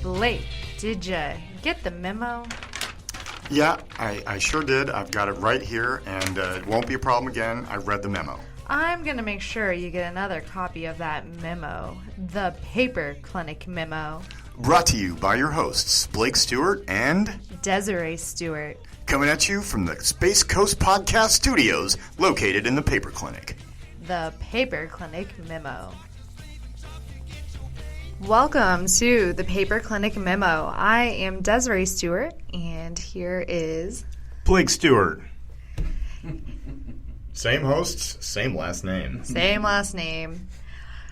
Blake, did you get the memo? Yeah, I sure did. I've got it right here, and it won't be a problem again. I read the memo. I'm going to make sure you get another copy of that memo, the Paper Clinic Memo. Brought to you by your hosts, Blake Stewart and Desire Stewart. Coming at you from the Space Coast Podcast Studios, located in the Paper Clinic. The Paper Clinic Memo. Welcome to the Paper Clinic Memo. I am Desiree Stewart, and here is Blake Stewart. Same hosts, same last name. Same last name.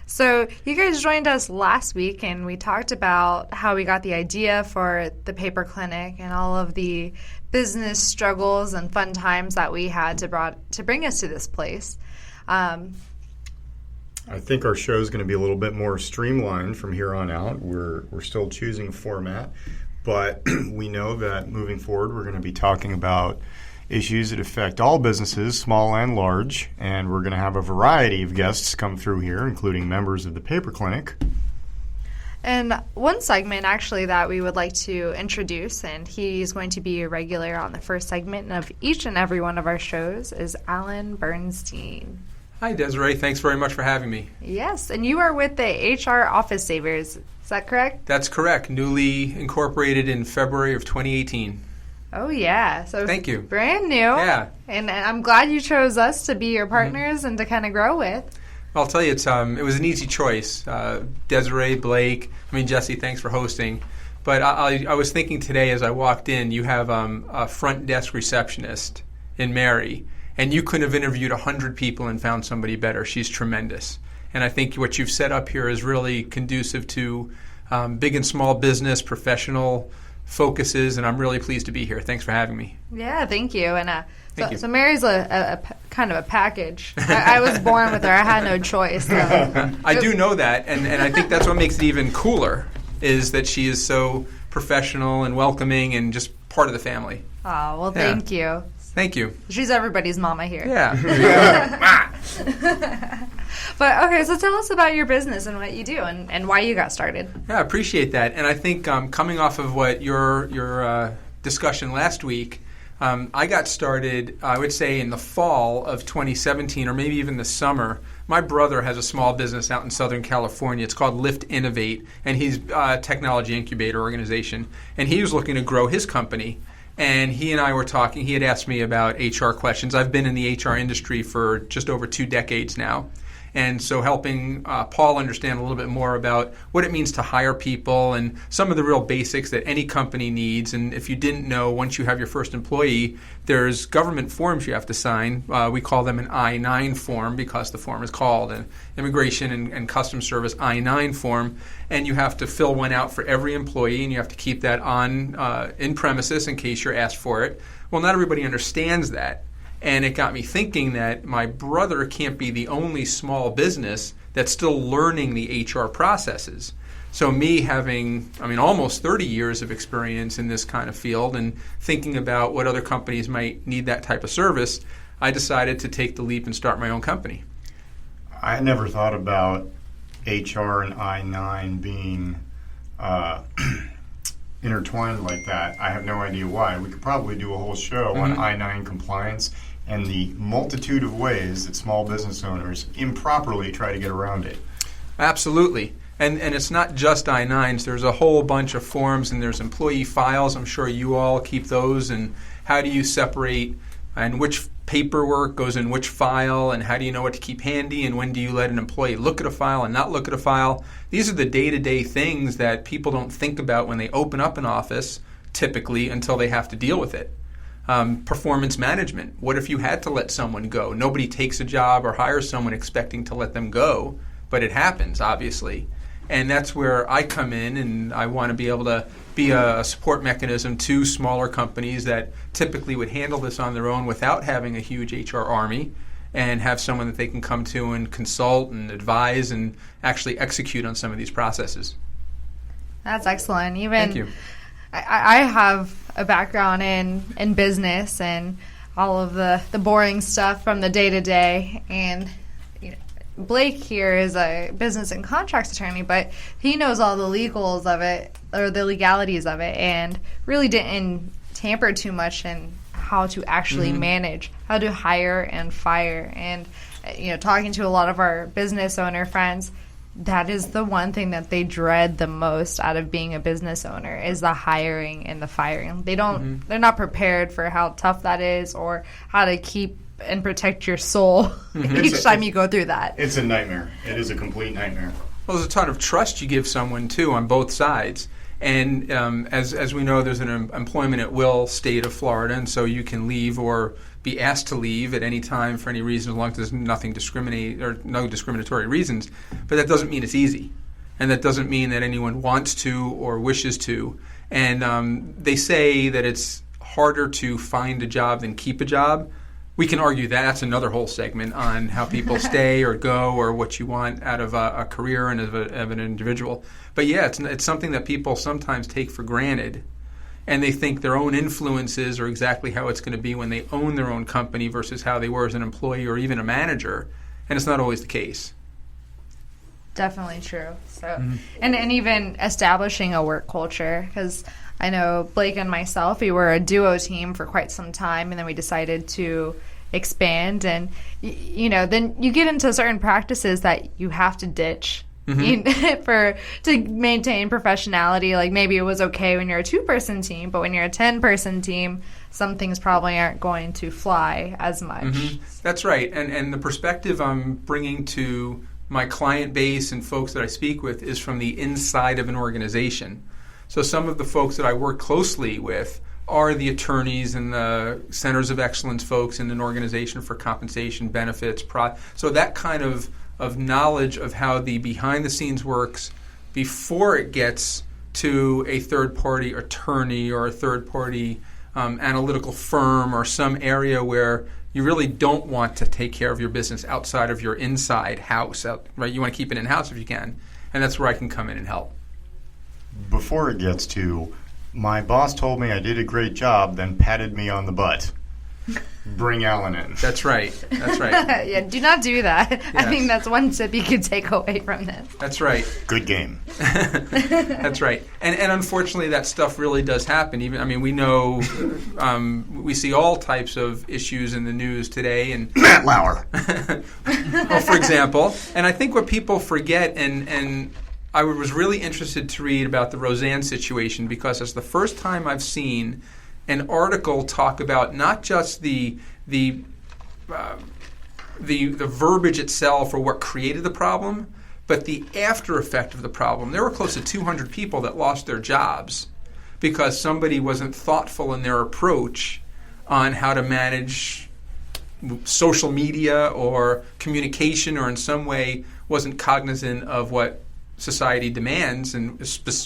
So you guys joined us last week, and we talked about how we got the idea for the Paper Clinic and all of the business struggles and fun times that we had to bring us to this place. I think our show is going to be a little bit more streamlined from here on out. We're still choosing a format, but we know that moving forward we're going to be talking about issues that affect all businesses, small and large, and we're going to have a variety of guests come through here, including members of the Paper Clinic. And one segment, actually, that we would like to introduce, and he's going to be a regular on the first segment of each and every one of our shows, is Alan Bernstein. Hi, Desiree. Thanks very much for having me. Yes, and you are with the HR Office Savers. Is that correct? That's correct. Newly incorporated in February of 2018. Oh, yeah. So thank you. Brand new. Yeah. And I'm glad you chose us to be your partners and to kind of grow with. I'll tell you, it was an easy choice. Desiree, Blake, Jesse, thanks for hosting. But I was thinking today as I walked in, you have a front desk receptionist in Mary, and you couldn't have interviewed 100 people and found somebody better. She's tremendous. And I think what you've set up here is really conducive to big and small business, professional focuses, and I'm really pleased to be here. Thanks for having me. Yeah, thank you. And Thank you. So Mary's a kind of a package. I was born with her. I had no choice. So. I do know that, and I think that's what makes it even cooler, is that she is so professional and welcoming and just part of the family. Oh, well, thank you. Thank you. She's everybody's mama here. Yeah. But, okay, so tell us about your business and what you do and why you got started. Yeah, I appreciate that. And I think coming off of what your discussion last week, I got started, I would say, in the fall of 2017 or maybe even the summer. My brother has a small business out in Southern California. It's called Lift Innovate, and he's a technology incubator organization. And he was looking to grow his company. And he and I were talking. He had asked me about HR questions. I've been in the HR industry for just over 2 decades now. And so helping Paul understand a little bit more about what it means to hire people and some of the real basics that any company needs. And if you didn't know, once you have your first employee, there's government forms you have to sign. We call them an I-9 form because the form is called an Immigration and Customs Service I-9 form. And you have to fill one out for every employee, and you have to keep that on in premises in case you're asked for it. Well, not everybody understands that. And it got me thinking that my brother can't be the only small business that's still learning the HR processes. So me having, almost 30 years of experience in this kind of field and thinking about what other companies might need that type of service, I decided to take the leap and start my own company. I never thought about HR and I-9 being intertwined like that. I have no idea why. We could probably do a whole show on I-9 compliance and the multitude of ways that small business owners improperly try to get around it. Absolutely. And it's not just I-9s. There's a whole bunch of forms, and there's employee files. I'm sure you all keep those. And how do you separate and which paperwork goes in which file, and how do you know what to keep handy, and when do you let an employee look at a file and not look at a file? These are the day-to-day things that people don't think about when they open up an office, typically, until they have to deal with it. Performance management. What if you had to let someone go? Nobody takes a job or hires someone expecting to let them go, but it happens, obviously. And that's where I come in, and I want to be able to be a support mechanism to smaller companies that typically would handle this on their own without having a huge HR army, and have someone that they can come to and consult and advise and actually execute on some of these processes. That's excellent. Thank you. I have a background in business and all of the boring stuff from the day-to-day, and Blake here is a business and contracts attorney, but he knows all the legals of it or the legalities of it, and really didn't tamper too much in how to actually manage, how to hire and fire. And talking to a lot of our business owner friends, that is the one thing that they dread the most out of being a business owner, is the hiring and the firing. They're not prepared for how tough that is, or how to keep and protect your soul each time you go through that. It's a nightmare. It is a complete nightmare. Well, there's a ton of trust you give someone, too, on both sides. And as we know, there's an employment at will state of Florida, and so you can leave or be asked to leave at any time for any reason, as long as there's no discriminatory reasons. But that doesn't mean it's easy, and that doesn't mean that anyone wants to or wishes to. And they say that it's harder to find a job than keep a job. We can argue that. That's another whole segment on how people stay or go, or what you want out of a career and of an individual. But yeah, it's something that people sometimes take for granted, and they think their own influences are exactly how it's going to be when they own their own company versus how they were as an employee or even a manager, and it's not always the case. Definitely true. So, and even establishing a work culture, because I know Blake and myself, we were a duo team for quite some time, and then we decided to expand. And then you get into certain practices that you have to ditch to maintain professionality. Like, maybe it was okay when you're a 2-person team, but when you're a 10-person team, some things probably aren't going to fly as much. That's right. And the perspective I'm bringing to my client base and folks that I speak with is from the inside of an organization. So some of the folks that I work closely with are the attorneys and the centers of excellence folks in an organization for compensation, benefits, so that kind of knowledge of how the behind the scenes works before it gets to a third party attorney or a third party analytical firm, or some area where you really don't want to take care of your business outside of your inside house, right? You want to keep it in-house if you can, and that's where I can come in and help. Before it gets to, my boss told me I did a great job, then patted me on the butt. Bring Alan in. That's right. Yeah, do not do that. Yes. I think that's one tip you could take away from this. That's right. Good game. That's right. And unfortunately, that stuff really does happen. We know, we see all types of issues in the news today. And Matt Lauer. Well, for example, and I think what people forget, and I was really interested to read about the Roseanne situation, because it's the first time I've seen an article talk about not just the verbiage itself or what created the problem, but the after effect of the problem. There were close to 200 people that lost their jobs because somebody wasn't thoughtful in their approach on how to manage social media or communication, or in some way wasn't cognizant of what society demands, and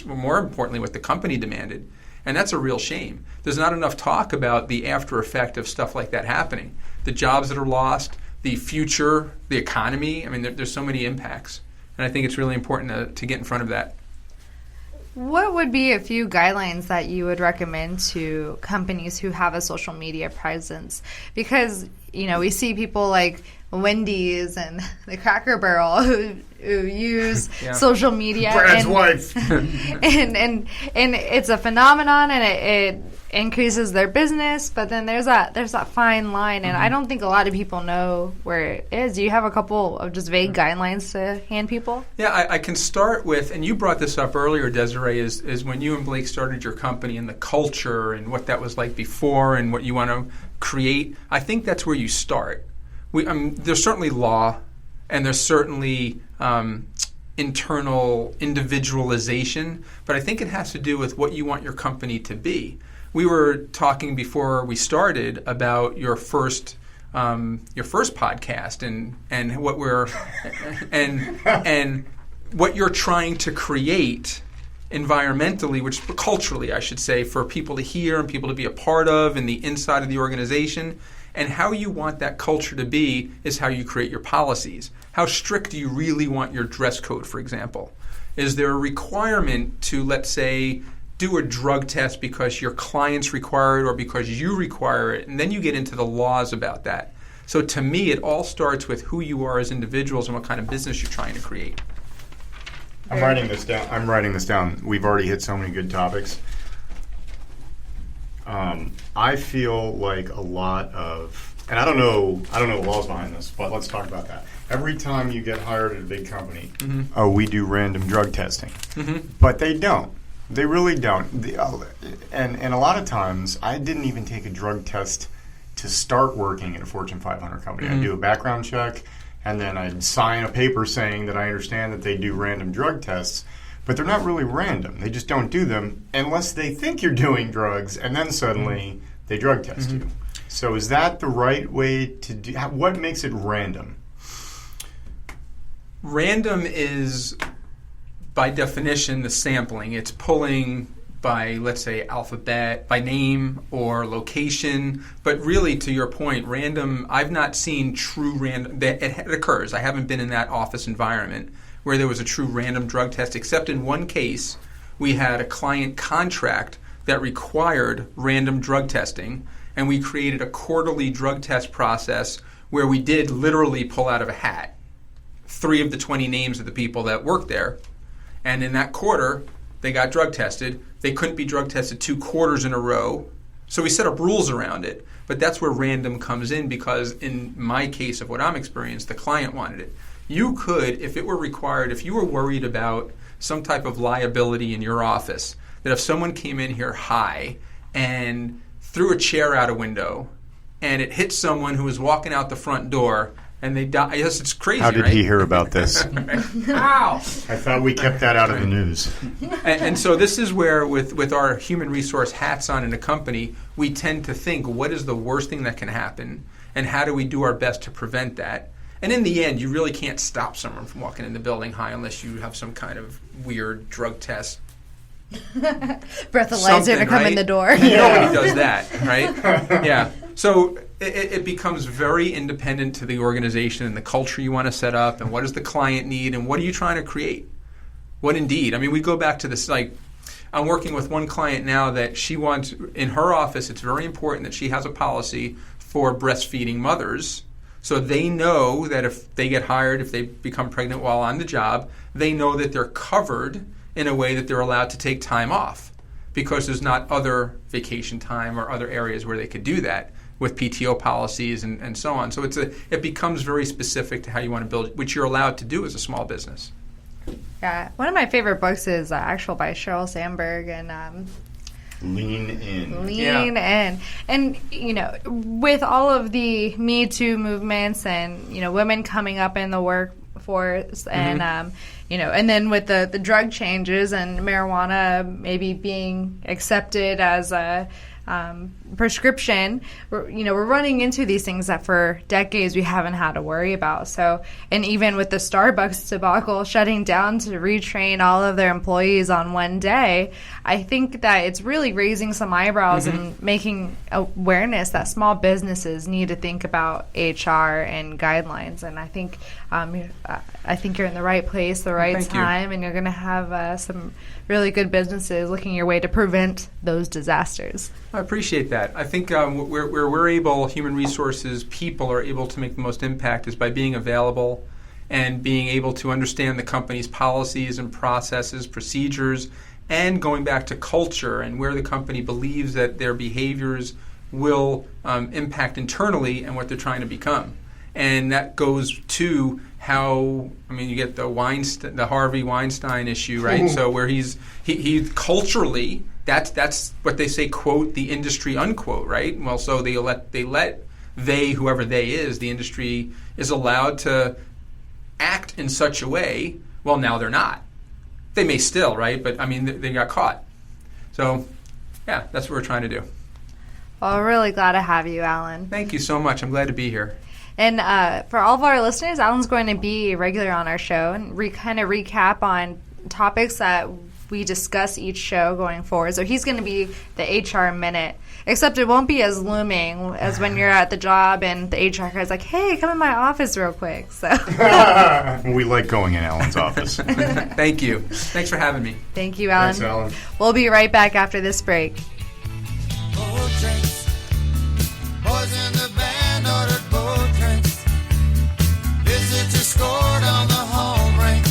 more importantly what the company demanded. And that's a real shame. There's not enough talk about the after effect of stuff like that happening. The jobs that are lost, the future, the economy. There's so many impacts. And I think it's really important to get in front of that. What would be a few guidelines that you would recommend to companies who have a social media presence? Because, we see people like Wendy's and the Cracker Barrel who use social media. Brad's wife. and it's a phenomenon, and it increases their business, but then there's that fine line, and I don't think a lot of people know where it is. Do you have a couple of just vague guidelines to hand people? Yeah, I can start with, and you brought this up earlier, Desiree, is when you and Blake started your company, and the culture and what that was like before and what you want to create. I think that's where you start. There's certainly law, and there's certainly internal individualization, but I think it has to do with what you want your company to be. We were talking before we started about your first podcast and what we're and what you're trying to create environmentally, which culturally, I should say, for people to hear and people to be a part of, and the inside of the organization. And how you want that culture to be is how you create your policies. How strict do you really want your dress code, for example? Is there a requirement to, let's say, do a drug test because your clients require it or because you require it? And then you get into the laws about that. So to me, it all starts with who you are as individuals and what kind of business you're trying to create. I'm writing this down. We've already hit so many good topics. I feel like a lot of, and I don't know the laws behind this, but let's talk about that. Every time you get hired at a big company, we do random drug testing. But they don't. They really don't. And a lot of times, I didn't even take a drug test to start working at a Fortune 500 company. I'd do a background check, and then I'd sign a paper saying that I understand that they do random drug tests. But they're not really random. They just don't do them unless they think you're doing drugs, and then suddenly they drug test you. So is that the right way to do? What makes it random? Random is, by definition, the sampling. It's pulling by, let's say, alphabet, by name or location. But really, to your point, random, I've not seen true random. It occurs. I haven't been in that office environment where there was a true random drug test, except in one case, we had a client contract that required random drug testing, and we created a quarterly drug test process where we did literally pull out of a hat 3 of the 20 names of the people that worked there, and in that quarter, they got drug tested. They couldn't be drug tested 2 quarters in a row, so we set up rules around it, but that's where random comes in, because in my case of what I'm experienced, the client wanted it. You could, if it were required, if you were worried about some type of liability in your office, that if someone came in here high and threw a chair out a window and it hit someone who was walking out the front door and they die. Yes, it's crazy, How did right? he hear about this? Ow! I thought we kept that out of the news. And so this is where, with our human resource hats on in a company, we tend to think, what is the worst thing that can happen, and how do we do our best to prevent that? And in the end, you really can't stop someone from walking in the building high unless you have some kind of weird drug test. Breathalyzer to come in the door. Nobody does that, right? Yeah. So it becomes very independent to the organization and the culture you want to set up, and what does the client need, and what are you trying to create? What indeed? I mean, we go back to this, like, I'm working with one client now that she wants, in her office, it's very important that she has a policy for breastfeeding mothers. So they know that if they get hired, if they become pregnant while on the job, they know that they're covered in a way that they're allowed to take time off, because there's not other vacation time or other areas where they could do that with PTO policies and so on. So it becomes very specific to how you want to build, which you're allowed to do as a small business. Yeah, one of my favorite books is actual by Sheryl Sandberg, and Lean in. Lean in. And, you know, with all of the Me Too movements and, you know, women coming up in the workforce and, you know, and then with the drug changes and marijuana maybe being accepted as a prescription, we're running into these things that for decades we haven't had to worry about. So, and even with the Starbucks debacle shutting down to retrain all of their employees on one day, I think that it's really raising some eyebrows and making awareness that small businesses need to think about HR and guidelines. And I think you're in the right place, the right time, and you're going to have some really good businesses looking your way to prevent those disasters. I appreciate that. I think where we're able, human resources people are able to make the most impact is by being available and being able to understand the company's policies and processes, procedures, and going back to culture and where the company believes that their behaviors will impact internally and what they're trying to become. And that goes to how, I mean, you get the Harvey Weinstein issue, right? So where he culturally, that's what they say, quote, the industry, unquote, right? Well, so whoever they is, the industry is allowed to act in such a way. Well, now they're not. They may still, right? But I mean, they got caught. So, yeah, that's what we're trying to do. Well, we're really glad to have you, Alan. Thank you so much. I'm glad to be here. And for all of our listeners, Alan's going to be regular on our show and kind of recap on topics that we discuss each show going forward. So he's going to be the HR Minute, except it won't be as looming as when you're at the job and the HR guy's like, hey, come in my office real quick. So we like going in Alan's office. Thank you. Thanks for having me. Thank you, Alan. Thanks, Alan. We'll be right back after this break. Scored on the home rink.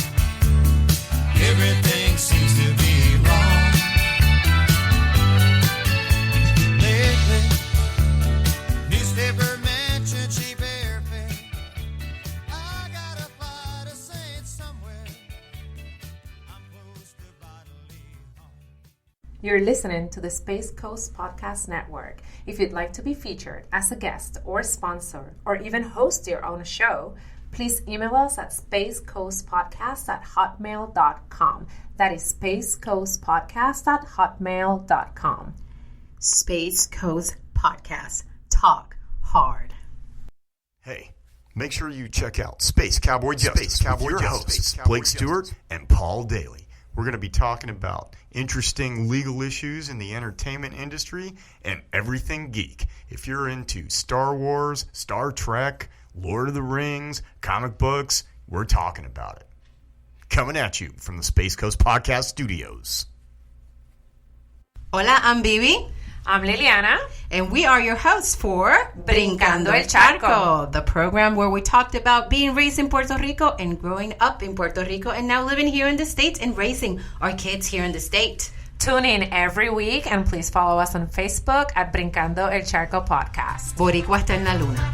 You're listening to the Space Coast Podcast Network. If you'd like to be featured as a guest or sponsor or even host your own show, please email us at spacecoastpodcast@hotmail.com. That is spacecoastpodcast@hotmail.com. Space Coast Podcast. Talk hard. Hey, make sure you check out Space Cowboy Justice with your hosts, Blake Stewart and Paul Daly. We're going to be talking about interesting legal issues in the entertainment industry and everything geek. If you're into Star Wars, Star Trek, Lord of the Rings, comic books, we're talking about it. Coming at you from the Space Coast Podcast Studios. Hola, I'm Bibi. I'm Liliana. And we are your hosts for Brincando el Charco, the program where we talked about being raised in Puerto Rico and growing up in Puerto Rico and now living here in the States and raising our kids here in the state. Tune in every week and please follow us on Facebook at Brincando el Charco Podcast. Boricua está en la luna.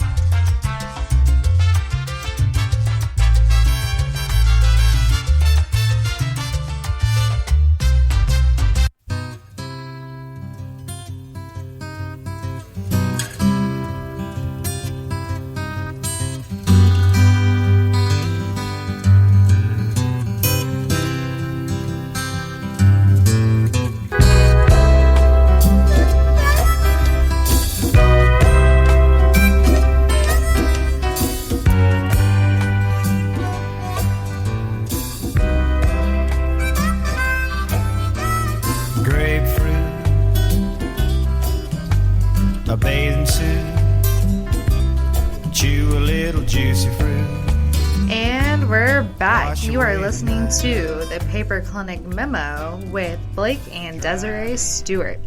You are listening to the Paper Clinic Memo with Blake and Desire Stewart.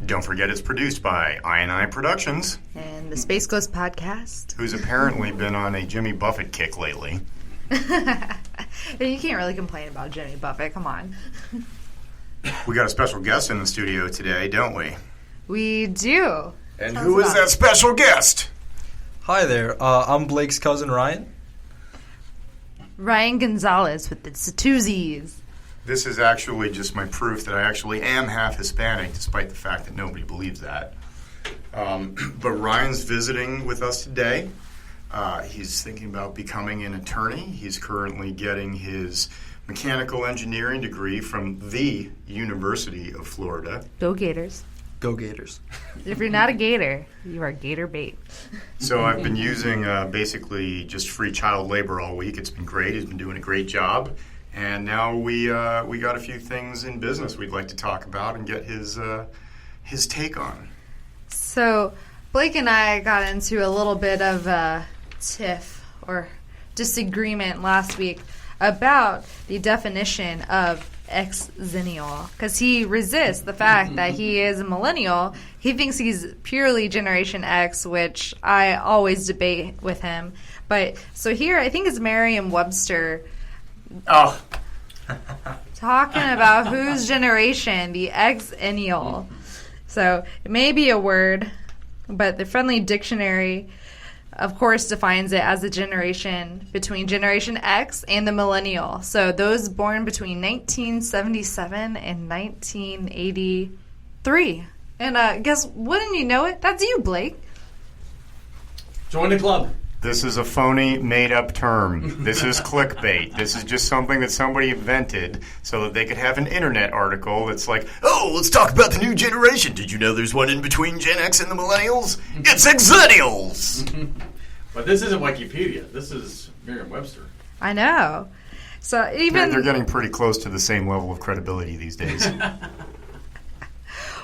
Don't forget it's produced by I&I Productions. And the Space Coast Podcast. Who's apparently been on a Jimmy Buffett kick lately. You can't really complain about Jimmy Buffett, come on. We got a special guest in the studio today, don't we? We do. And who is that special guest? Hi there, I'm Blake's cousin Ryan. Ryan Gonzalez with the Satuzis. This is actually just my proof that I actually am half Hispanic, despite the fact that nobody believes that. But Ryan's visiting with us today. He's thinking about becoming an attorney. He's currently getting his mechanical engineering degree from the University of Florida. Go Gators. Go Gators. If you're not a Gator, you are Gator bait. So I've been using basically just free child labor all week. It's been great. He's been doing a great job. And now we got a few things in business we'd like to talk about and get his take on. So Blake and I got into a little bit of a tiff or disagreement last week about the definition of ex-zennial, because he resists the fact that he is a millennial. He thinks he's purely Generation X, which I always debate with him. But so here, I think it's Merriam-Webster talking about whose generation, the ex-zennial. So it may be a word, but the Friendly Dictionary, of course, defines it as a generation between Generation X and the millennial. So those born between 1977 and 1983. And guess, wouldn't you know it? That's you, Blake. Join the club. This is a phony, made-up term. This is clickbait. This is just something that somebody invented so that they could have an internet article that's like, oh, let's talk about the new generation. Did you know there's one in between Gen X and the millennials? It's Exennials! But this isn't Wikipedia. This is Merriam-Webster. I know. So even They're getting pretty close to the same level of credibility these days.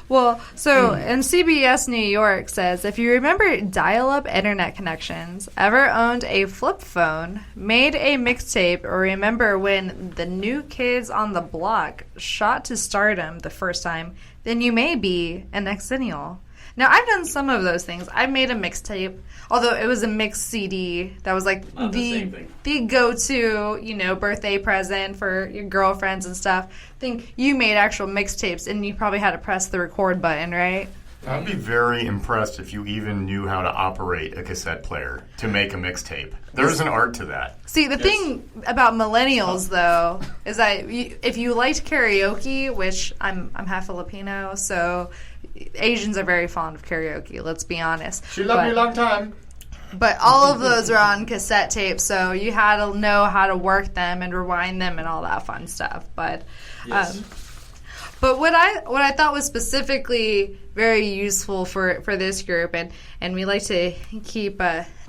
Well, so in CBS New York says, if you remember dial-up internet connections, ever owned a flip phone, made a mixtape, or remember when the New Kids on the Block shot to stardom the first time, then you may be an exennial. Now, I've done some of those things. I made a mixtape, although it was a mixed CD that was like the go-to, birthday present for your girlfriends and stuff. I think you made actual mixtapes, and you probably had to press the record button, right? I'd be very impressed if you even knew how to operate a cassette player to make a mixtape. There's an art to that. See, the thing about millennials, though, is that if you liked karaoke, which I'm half Filipino, so Asians are very fond of karaoke, let's be honest. She loved me a long time. But all of those are on cassette tapes, so you had to know how to work them and rewind them and all that fun stuff. But but what I thought was specifically very useful for this group, and we like to keep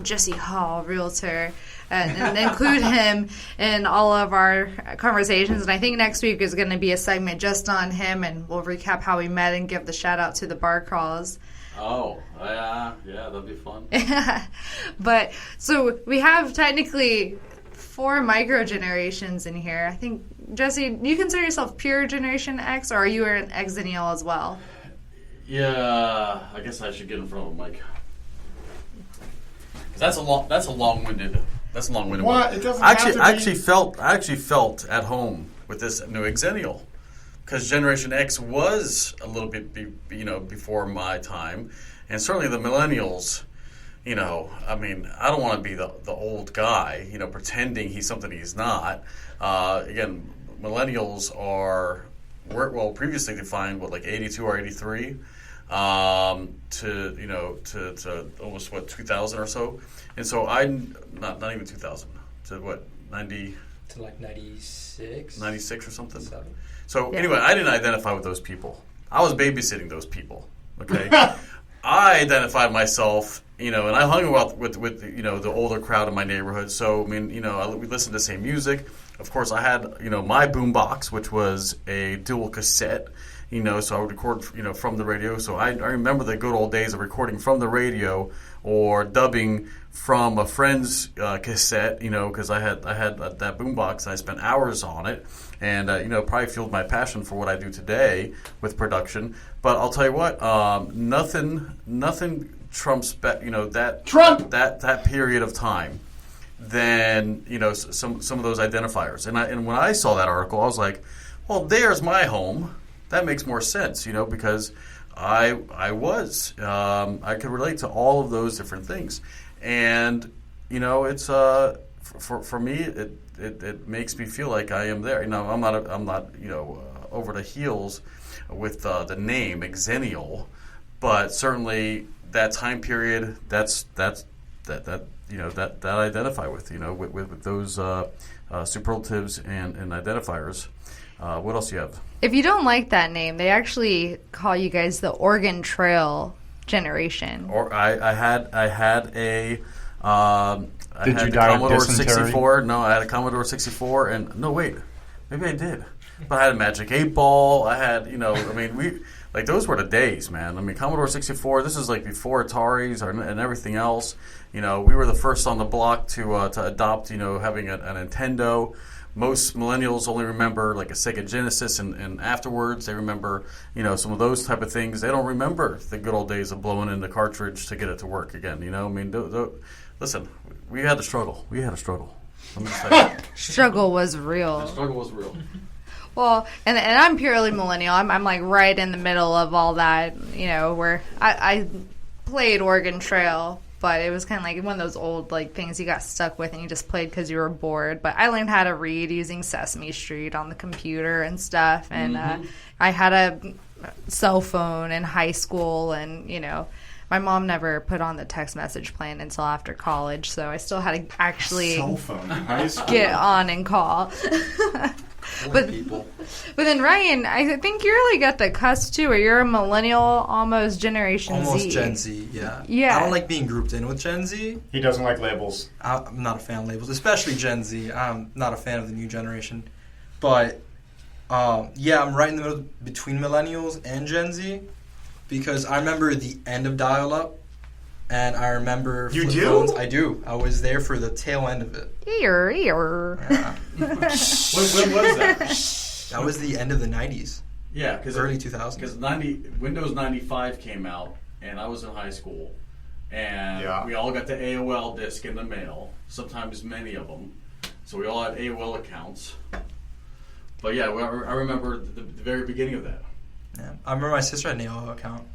Jesse Hall, realtor, and include him in all of our conversations. And I think next week is going to be a segment just on him, and we'll recap how we met and give the shout out to the bar crawls. Oh, yeah, that'd be fun. But so we have technically 4 micro generations in here. I think, Jesse, do you consider yourself pure Generation X, or are you an Xennial as well? Yeah, I guess I should get in front of the mic. 'Cause that's a long-winded. That's a long-winded What? one. It doesn't I have to be. actually felt at home with this new Xennial, because Generation X was a little bit before my time, and certainly the millennials. I mean, I don't want to be the old guy, pretending he's something he's not. Again, millennials were previously defined, like 82 or 83, to almost 2000 or so. And so not even 2000, to 90? To like 96? 96 or something. 7. So anyway, I didn't identify with those people. I was babysitting those people, okay? I identified myself, and I hung out with the older crowd in my neighborhood. So, I mean, we listened to the same music. Of course, I had, my boombox, which was a dual cassette, so I would record, from the radio. So I remember the good old days of recording from the radio or dubbing from a friend's cassette, because I had that boombox and I spent hours on it. And, probably fueled my passion for what I do today with production. But I'll tell you what, nothing trumps, that period of time than, some of those identifiers. And when I saw that article, I was like, well, there's my home. That makes more sense, because I could relate to all of those different things. And, it's, for me, it makes me feel like I am there. I'm not over the heels with the name Xennial, but certainly that time period that I identify with with those superlatives and identifiers. What else do you have? If you don't like that name, they actually call you guys the Oregon Trail generation. Or I had a. Did you a die of Commodore dysentery? 64. No, I had a Commodore 64, and no, wait, maybe I did. But I had a Magic 8-Ball. I had, those were the days, man. I mean, Commodore 64. This is like before Ataris and everything else. We were the first on the block to adopt, having a Nintendo. Most millennials only remember like a Sega Genesis, and afterwards they remember, some of those type of things. They don't remember the good old days of blowing in the cartridge to get it to work again. Listen, we had to struggle. Let me just say. Struggle was real. The struggle was real. Well, and I'm purely millennial. I'm like right in the middle of all that, where I played Oregon Trail, but it was kind of like one of those old things you got stuck with and you just played because you were bored. But I learned how to read using Sesame Street on the computer and stuff, and I had a cell phone in high school, and my mom never put on the text message plan until after college, so I still had to actually Cell phone in high school. get on and call. But then Ryan, I think you're like at the cusp too, or you're a millennial, almost Generation Z. Almost Gen Z, yeah. Yeah. I don't like being grouped in with Gen Z. He doesn't like labels. I'm not a fan of labels, especially Gen Z. I'm not a fan of the new generation. But, I'm right in the middle between millennials and Gen Z, because I remember the end of dial-up, and I remember You flip do? phones. I do. I was there for the tail end of it. Ear. Yeah. When was that? That was the end of the 90s. Yeah, because Early 2000s. Because Windows 95 came out, and I was in high school, and we all got the AOL disk in the mail. Sometimes many of them, so we all had AOL accounts. But yeah, I remember the very beginning of that. Yeah. I remember my sister had an AOL account.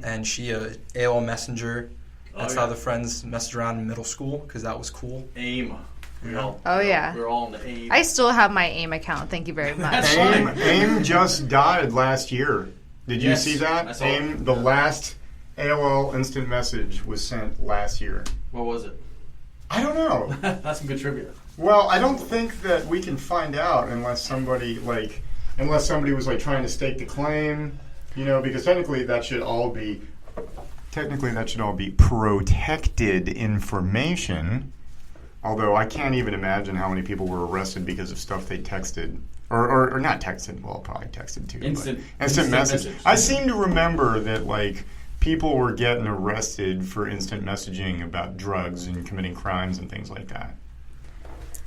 and she AOL Messenger. That's how the friends messed around in middle school because that was cool. AIM. Yeah. We're all in the AIM. I still have my AIM account. Thank you very much. AIM just died last year. Did you see that? I saw AIM, the last AOL instant message was sent last year. What was it? I don't know. That's some good trivia. Well, I don't think that we can find out unless somebody was like trying to stake the claim, because technically that should all be protected information. Although I can't even imagine how many people were arrested because of stuff they texted. Or not texted, well, probably texted too. Instant message. I seem to remember that, people were getting arrested for instant messaging about drugs and committing crimes and things like that.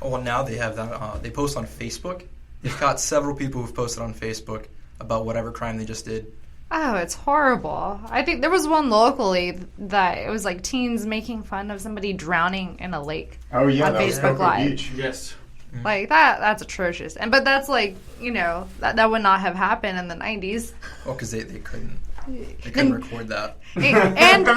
Oh, well, now they have that. They post on Facebook. They've got several people who've posted on Facebook about whatever crime they just did. Oh, it's horrible. I think there was one locally that it was teens making fun of somebody drowning in a lake. Oh, yeah, on that Facebook was Live. Beach. Yes. That's atrocious. But that's that would not have happened in the 90s. Oh, because they couldn't. They couldn't record that. And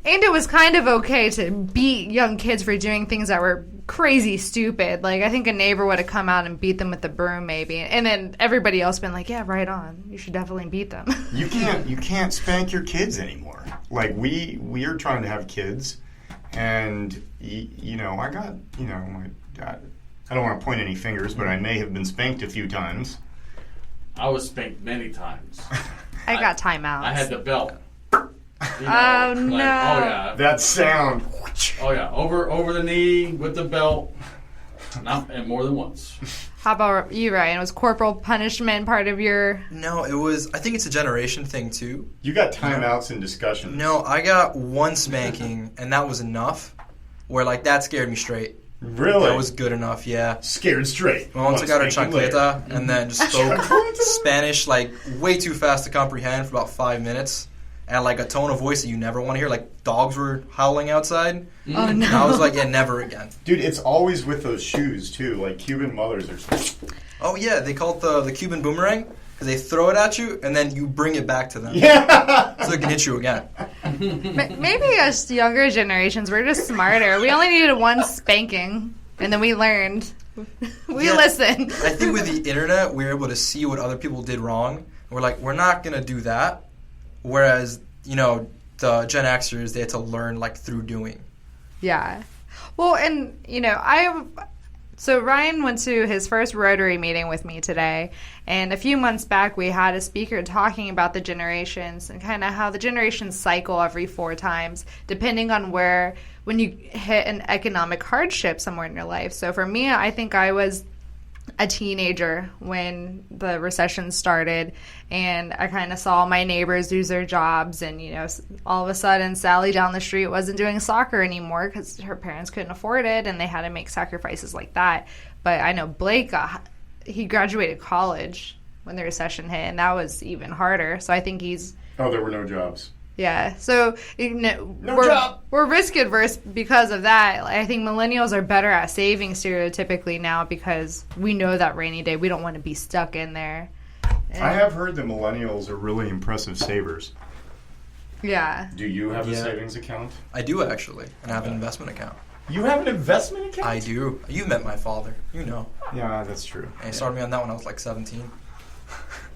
it was kind of okay to beat young kids for doing things that were crazy stupid. I think a neighbor would have come out and beat them with the broom maybe. And then everybody else been like, yeah, right on. You should definitely beat them. You can't spank your kids anymore. We are trying to have kids. And, I got, my dad. I don't want to point any fingers, but I may have been spanked a few times. I was spanked many times. I got timeouts. I had the belt. Oh, no. Oh, yeah. That sound. Oh, yeah. Over the knee with the belt. And more than once. How about you, Ryan? Was corporal punishment part of your... No, it was... I think it's a generation thing, too. You got timeouts and discussions. No, I got one spanking, and that was enough. Where, that scared me straight. Really? That was good enough, yeah. Scared straight. Well, once I got a chancleta and then just spoke Spanish way too fast to comprehend for about 5 minutes. And a tone of voice that you never want to hear. Dogs were howling outside. Oh, no. And I was yeah, never again. Dude, it's always with those shoes, too. Cuban mothers are... Oh, yeah. They call it the Cuban boomerang. Because they throw it at you, and then you bring it back to them. Yeah. So they can hit you again. Maybe us younger generations, we're just smarter. We only needed one spanking, and then we learned. We listened. I think with the internet, we were able to see what other people did wrong. We're we're not going to do that. Whereas, the Gen Xers, they had to learn, through doing. Yeah. Well, and, So Ryan went to his first Rotary meeting with me today, and a few months back we had a speaker talking about the generations and kind of how the generations cycle every 4 times, depending on when you hit an economic hardship somewhere in your life. So for me, I think I was a teenager when the recession started, and I kind of saw my neighbors lose their jobs, and all of a sudden Sally down the street wasn't doing soccer anymore because her parents couldn't afford it, and they had to make sacrifices like that. But I know Blake, he graduated college when the recession hit, and that was even harder. So I think there were no jobs. Yeah, so we're risk adverse because of that. I think millennials are better at saving stereotypically now because we know that rainy day. We don't want to be stuck in there. I have heard that millennials are really impressive savers. Yeah. Do you have a savings account? I do, actually, and I have an investment account. You have an investment account? I do. You met my father. You know. Yeah, that's true. And he started me on that when I was 17.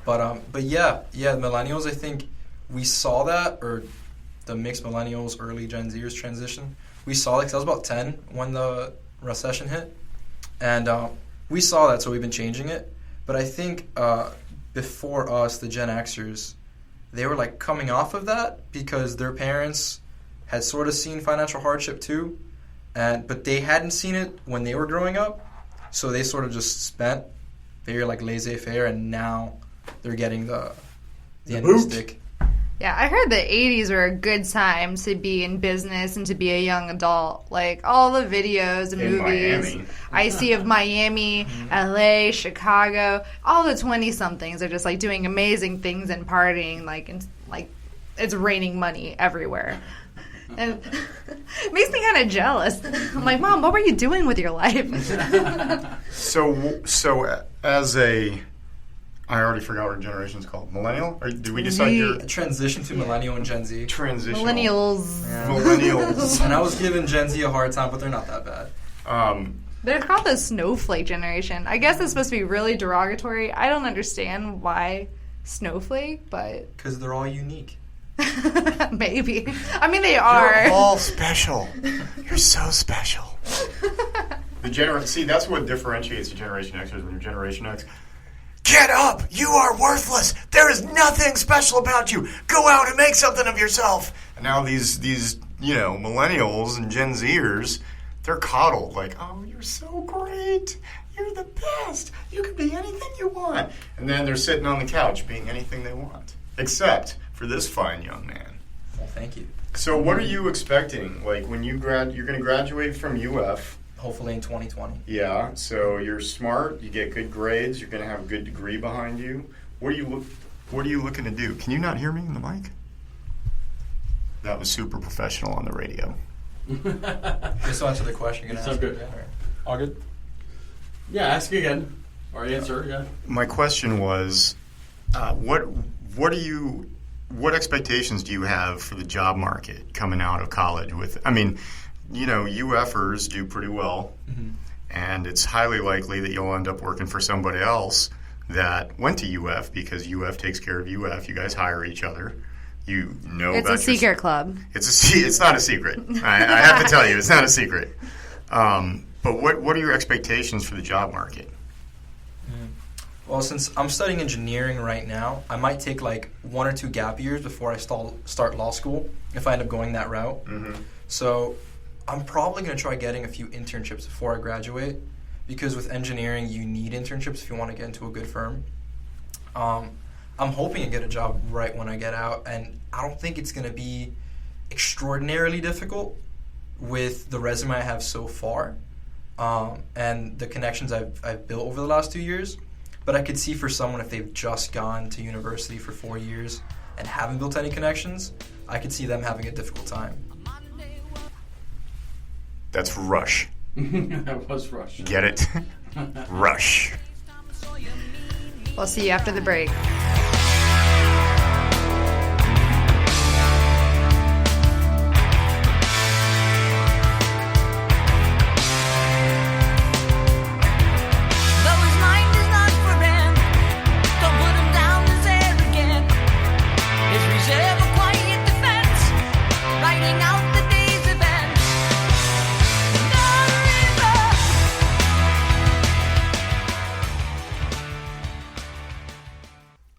But yeah, millennials, I think... We saw that, or the mixed millennials, early Gen Zers transition. We saw that because I was about 10 when the recession hit. And we saw that, so we've been changing it. But I think before us, the Gen Xers, they were coming off of that because their parents had sort of seen financial hardship too. But they hadn't seen it when they were growing up. So they sort of just spent very laissez-faire, and now they're getting the end of the stick. Yeah, I heard the 80s were a good time to be in business and to be a young adult. All the videos and movies I see of Miami, LA, Chicago, all the 20-somethings are just doing amazing things and partying, and it's raining money everywhere. And it makes me kind of jealous. I'm like, Mom, what were you doing with your life? So as a I already forgot what generation's called. Millennial? Or did we decide your Transition to millennial and Gen Z. transitional? Millennials. Yeah. Millennials. And I was giving Gen Z a hard time, but they're not that bad. They're called the snowflake generation. I guess it's supposed to be really derogatory. I don't understand why snowflake, but Because they're all unique. maybe. I mean, they are. You're all special. You're so special. See, that's what differentiates the Generation Xers when you're Generation X. Get up! You are worthless! There is nothing special about you! Go out and make something of yourself! And now these millennials and Gen Zers, they're coddled. Like, oh, you're so great! You're the best! You can be anything you want! And then they're sitting on the couch being anything they want. Except for this fine young man. Well, thank you. So what are you expecting? Like, when you're going to graduate from UF... Hopefully in 2020. Yeah, so you're smart, you get good grades, you're going to have a good degree behind you. What are you looking to do? Can you not hear me in the mic? That was super professional on the radio. Just to answer the question. You're Sounds good. All good? Yeah, ask again. Or answer, yeah. My question was, what expectations do you have for the job market coming out of college? UFers do pretty well, and it's highly likely that you'll end up working for somebody else that went to UF because UF takes care of UF. You guys hire each other. You know It's about a secret club. It's not a secret. I have to tell you, it's not a secret. But what are your expectations for the job market? Well, since I'm studying engineering right now, I might take like 1 or 2 gap years before I start law school if I end up going that route. So I'm probably going to try getting a few internships before I graduate, because with engineering, you need internships if you want to get into a good firm. I'm hoping to get a job right when I get out, and I don't think it's going to be extraordinarily difficult with the resume I have so far and the connections I've built over the last 2 years. But I could see for someone, if they've just gone to university for 4 years and haven't built any connections, I could see them having a difficult time. That's rush. That was rush. Get it? Rush. We'll see you after the break.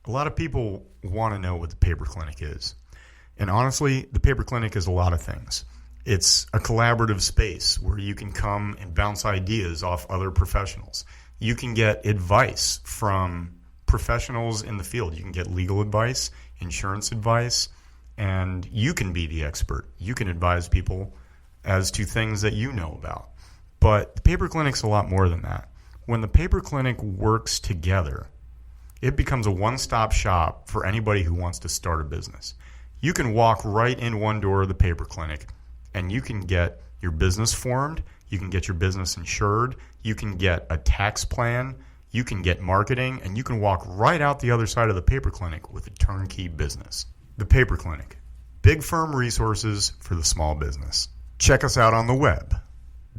A lot of people want to know what the Paper Clinic is. And honestly, the Paper Clinic is a lot of things. It's a collaborative space where you can come and bounce ideas off other professionals. You can get advice from professionals in the field. You can get legal advice, insurance advice, and you can be the expert. You can advise people as to things that you know about. But the Paper Clinic's a lot more than that. When the Paper Clinic works together, it becomes a one-stop shop for anybody who wants to start a business. You can walk right in one door of the Paper Clinic, and you can get your business formed, you can get your business insured, you can get a tax plan, you can get marketing, and you can walk right out the other side of the Paper Clinic with a turnkey business. The Paper Clinic. Big firm resources for the small business. Check us out on the web,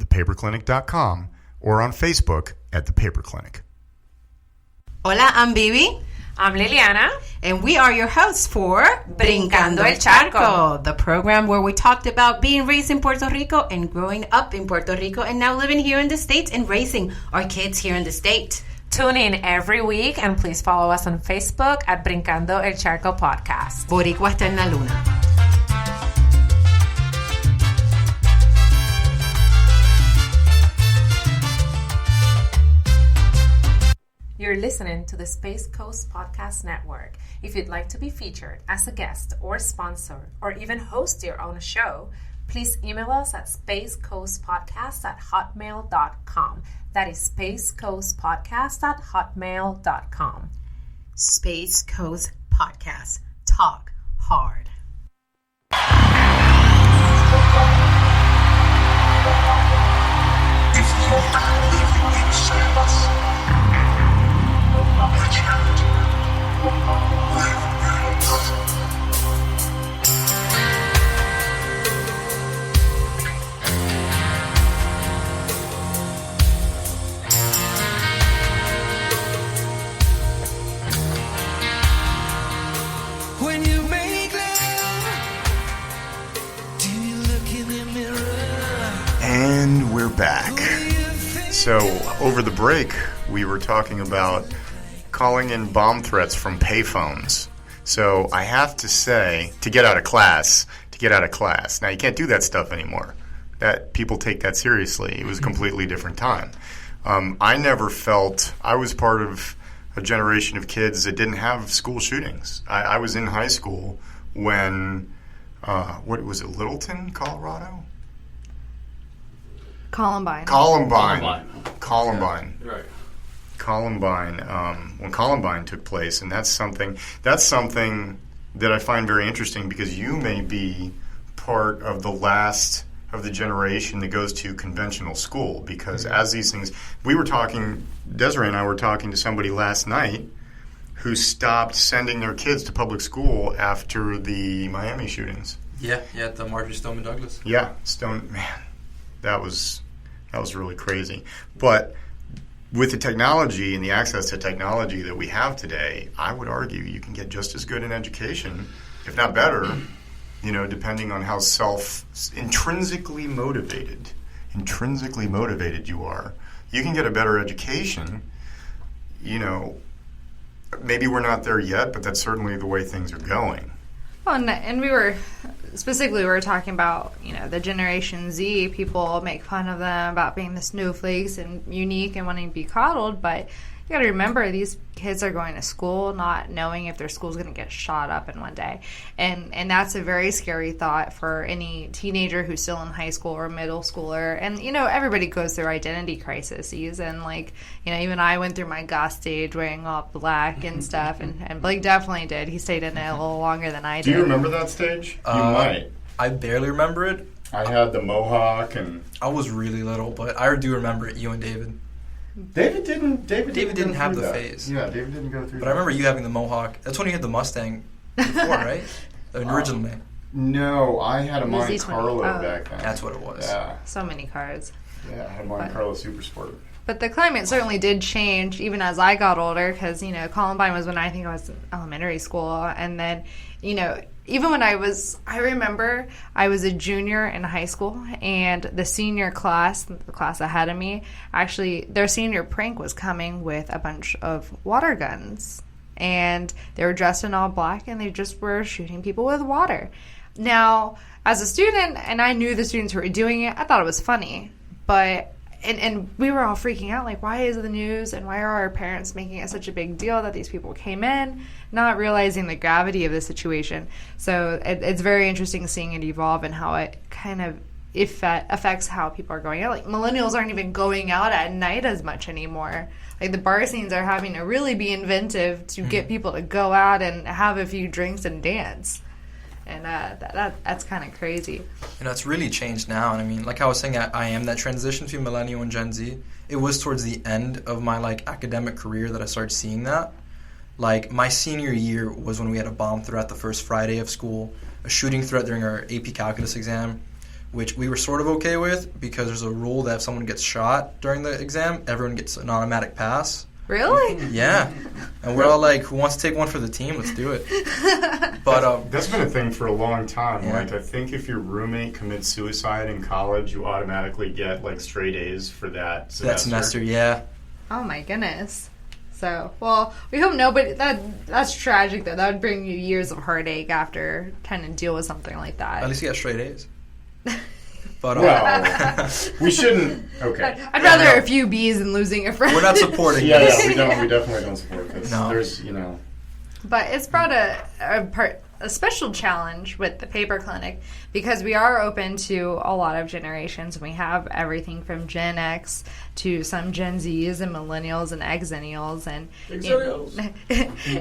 thepaperclinic.com, or on Facebook at The Paper Clinic. Hola, I'm Bibi. I'm Liliana. And we are your hosts for Brincando el Charco, the program where we talked about being raised in Puerto Rico and growing up in Puerto Rico and now living here in the States and raising our kids here in the state. Tune in every week and please follow us on Facebook at Brincando el Charco Podcast. Boricua está en la luna. You're listening to the Space Coast Podcast Network. If you'd like to be featured as a guest or sponsor or even host your own show, please email us at spacecoastpodcast@hotmail.com. That is spacecoastpodcast@hotmail.com. Space Coast Podcast. Talk hard. If you are living inside us, reach out. back. So, over the break, we were talking about calling in bomb threats from payphones. So, I have to say, to get out of class. Now, you can't do that stuff anymore. That people take that seriously. It was a completely different time. I never felt I was part of a generation of kids that didn't have school shootings. I was in high school when, what was it, Littleton, Colorado? Columbine. Right. Columbine, when Columbine took place, and that's something that I find very interesting because you may be part of the last of the generation that goes to conventional school because as these things, Desiree and I were talking to somebody last night who stopped sending their kids to public school after the Miami shootings. Yeah, the Marjorie Stoneman Douglas. Yeah, man, that was really crazy. But with the technology and the access to technology that we have today, I would argue you can get just as good an education, if not better, depending on how intrinsically motivated you are. You can get a better education. Maybe we're not there yet, but that's certainly the way things are going. Well, and we were talking about, the Generation Z. People make fun of them about being the snowflakes and unique and wanting to be coddled, but you got to remember these kids are going to school not knowing if their school's going to get shot up in one day. And that's a very scary thought for any teenager who's still in high school or middle schooler. And, everybody goes through identity crises. And, even I went through my goth stage wearing all black and stuff. And Blake definitely did. He stayed in it a little longer than I did. Do you remember that stage? You might. I barely remember it. I had the mohawk and... I was really little, but I do remember it, you and David. David didn't have the that phase. Yeah, David didn't go through But that. I remember you having the mohawk. That's when you had the Mustang before, right? Originally. No, I had a Monte Carlo back then. That's what it was. Yeah. So many cars. Yeah, I had a Monte Carlo Super Sport. But the climate certainly did change even as I got older because, Columbine was when I think I was in elementary school. And then, even when I remember I was a junior in high school and the senior class, the class ahead of me, actually their senior prank was coming with a bunch of water guns. And they were dressed in all black and they just were shooting people with water. Now, as a student, and I knew the students who were doing it, I thought it was funny. But And we were all freaking out, like, why is the news and why are our parents making it such a big deal that these people came in, not realizing the gravity of the situation. So it's very interesting seeing it evolve and how it kind of affects how people are going out. Like, millennials aren't even going out at night as much anymore. Like, the bar scenes are having to really be inventive to get people to go out and have a few drinks and dance. And that's kind of crazy. It's really changed now. And I mean, like I was saying, I am that transition between millennial and Gen Z. It was towards the end of my academic career that I started seeing that. Like, my senior year was when we had a bomb threat the first Friday of school, a shooting threat during our AP Calculus exam, which we were sort of okay with because there's a rule that if someone gets shot during the exam, everyone gets an automatic pass. Really? Yeah. And we're all like, who wants to take one for the team? Let's do it. But that's been a thing for a long time. Yeah. Like, I think if your roommate commits suicide in college, you automatically get straight A's for that semester. That semester, yeah. Oh my goodness. So, well, we hope nobody. That's tragic though. That would bring you years of heartache after trying to deal with something like that. At least you got straight A's. But well, we shouldn't. Okay. I'd rather a few B's than losing a friend. We're not supporting yeah, this. we definitely don't support this. No. There's, But it's brought a special challenge with the Paper Clinic because we are open to a lot of generations. We have everything from Gen X to some Gen Zs and millennials and exennials and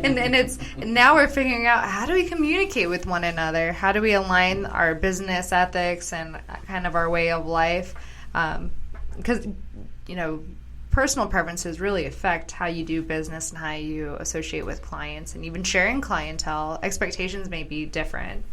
and it's now we're figuring out how do we communicate with one another? How do we align our business ethics and kind of our way of life? Because personal preferences really affect how you do business and how you associate with clients, and even sharing clientele. Expectations may be different.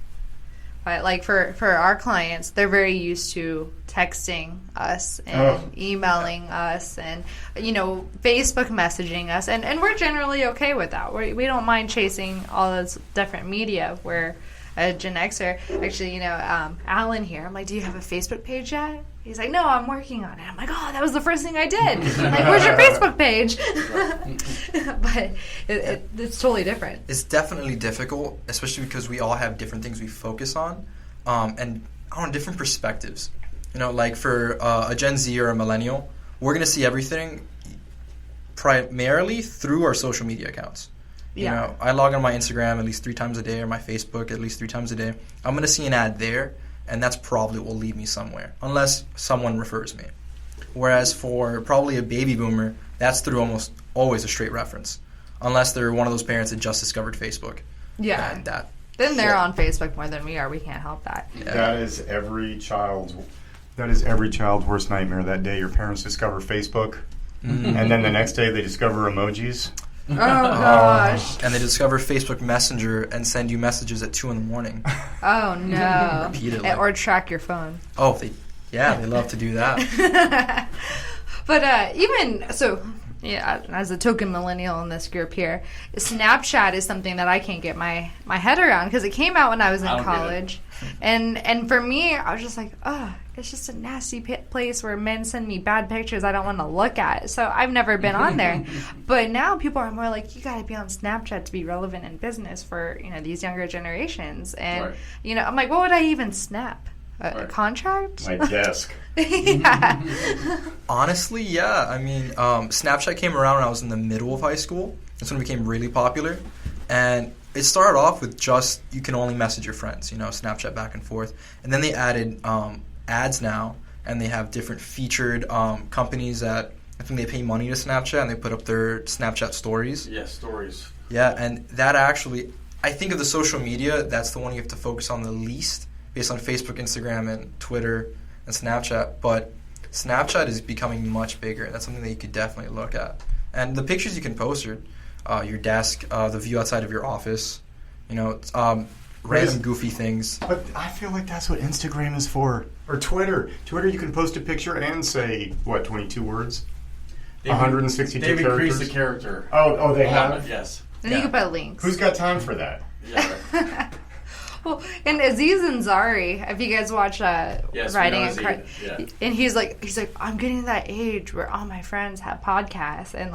But like for our clients, they're very used to texting us and emailing us and, Facebook messaging us. And we're generally okay with that. We don't mind chasing all those different media where a Gen Xer. Actually, Alan here. I'm like, do you have a Facebook page yet? He's like, no, I'm working on it. I'm like, oh, that was the first thing I did. I'm like, where's your Facebook page? But it's totally different. It's definitely difficult, especially because we all have different things we focus on, and on different perspectives. Like for a Gen Z or a millennial, we're going to see everything primarily through our social media accounts. I log on my Instagram at least 3 times a day, or my Facebook at least 3 times a day. I'm going to see an ad there, and that's probably what will lead me somewhere, unless someone refers me. Whereas for probably a baby boomer, that's through almost always a straight reference, unless they're one of those parents that just discovered Facebook. Yeah. And that. Then they're on Facebook more than we are. We can't help that. Yeah. That is every child's worst nightmare. That day your parents discover Facebook, and then the next day they discover emojis. Oh gosh! And they discover Facebook Messenger and send you messages at 2 a.m. Oh no! Repeatedly. Or track your phone. Oh, they love to do that. But even so, as a token millennial in this group here, Snapchat is something that I can't get my head around because it came out when I was in college, and for me, I was just like, oh. It's just a nasty place where men send me bad pictures I don't want to look at. So I've never been on there. But now people are more like, you got to be on Snapchat to be relevant in business for, these younger generations. And, I'm like, what would I even snap? A contract? My desk. Yeah. Honestly, yeah. I mean, Snapchat came around when I was in the middle of high school. That's when it became really popular. And it started off with just, you can only message your friends, Snapchat back and forth. And then they added ads now, and they have different featured companies that I think they pay money to Snapchat, and they put up their Snapchat stories. Yes, stories. Yeah, and that actually, I think of the social media, that's the one you have to focus on the least, based on Facebook, Instagram, and Twitter, and Snapchat. But Snapchat is becoming much bigger, and that's something that you could definitely look at. And the pictures you can post are your desk, the view outside of your office, random goofy things. But I feel like that's what Instagram is for. Or Twitter. Twitter, you can post a picture and say, 22 words? 162 They've characters? increased the character. Oh, they have? Yes. And you can put links. Who's got time for that? Yeah, right. Well, and Aziz Ansari, if you guys watch Writing and and he's like, I'm getting to that age where all my friends have podcasts, and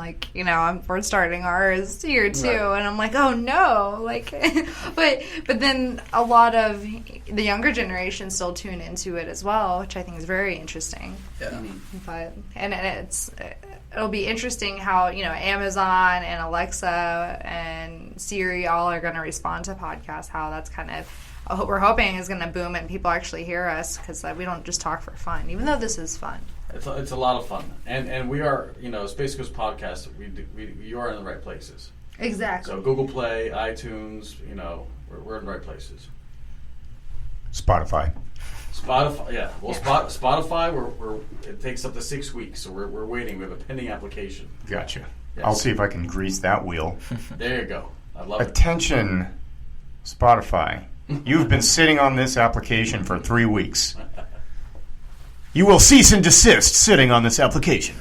we're starting ours here too, right. And I'm like, oh no, but then a lot of the younger generation still tune into it as well, which I think is very interesting. Yeah. But it'll be interesting how Amazon and Alexa and Siri all are going to respond to podcasts. How that's kind of we're hoping is going to boom and people actually hear us because we don't just talk for fun, even though this is fun. It's a lot of fun, and we are Space Coast Podcast. We are in the right places. Exactly. So Google Play, iTunes, we're in the right places. Spotify, yeah. Well, Spotify, it takes up to 6 weeks, so we're waiting. We have a pending application. Gotcha. Yes. I'll see if I can grease that wheel. There you go. I love it. Attention, Spotify. You've been sitting on this application for 3 weeks. You will cease and desist sitting on this application.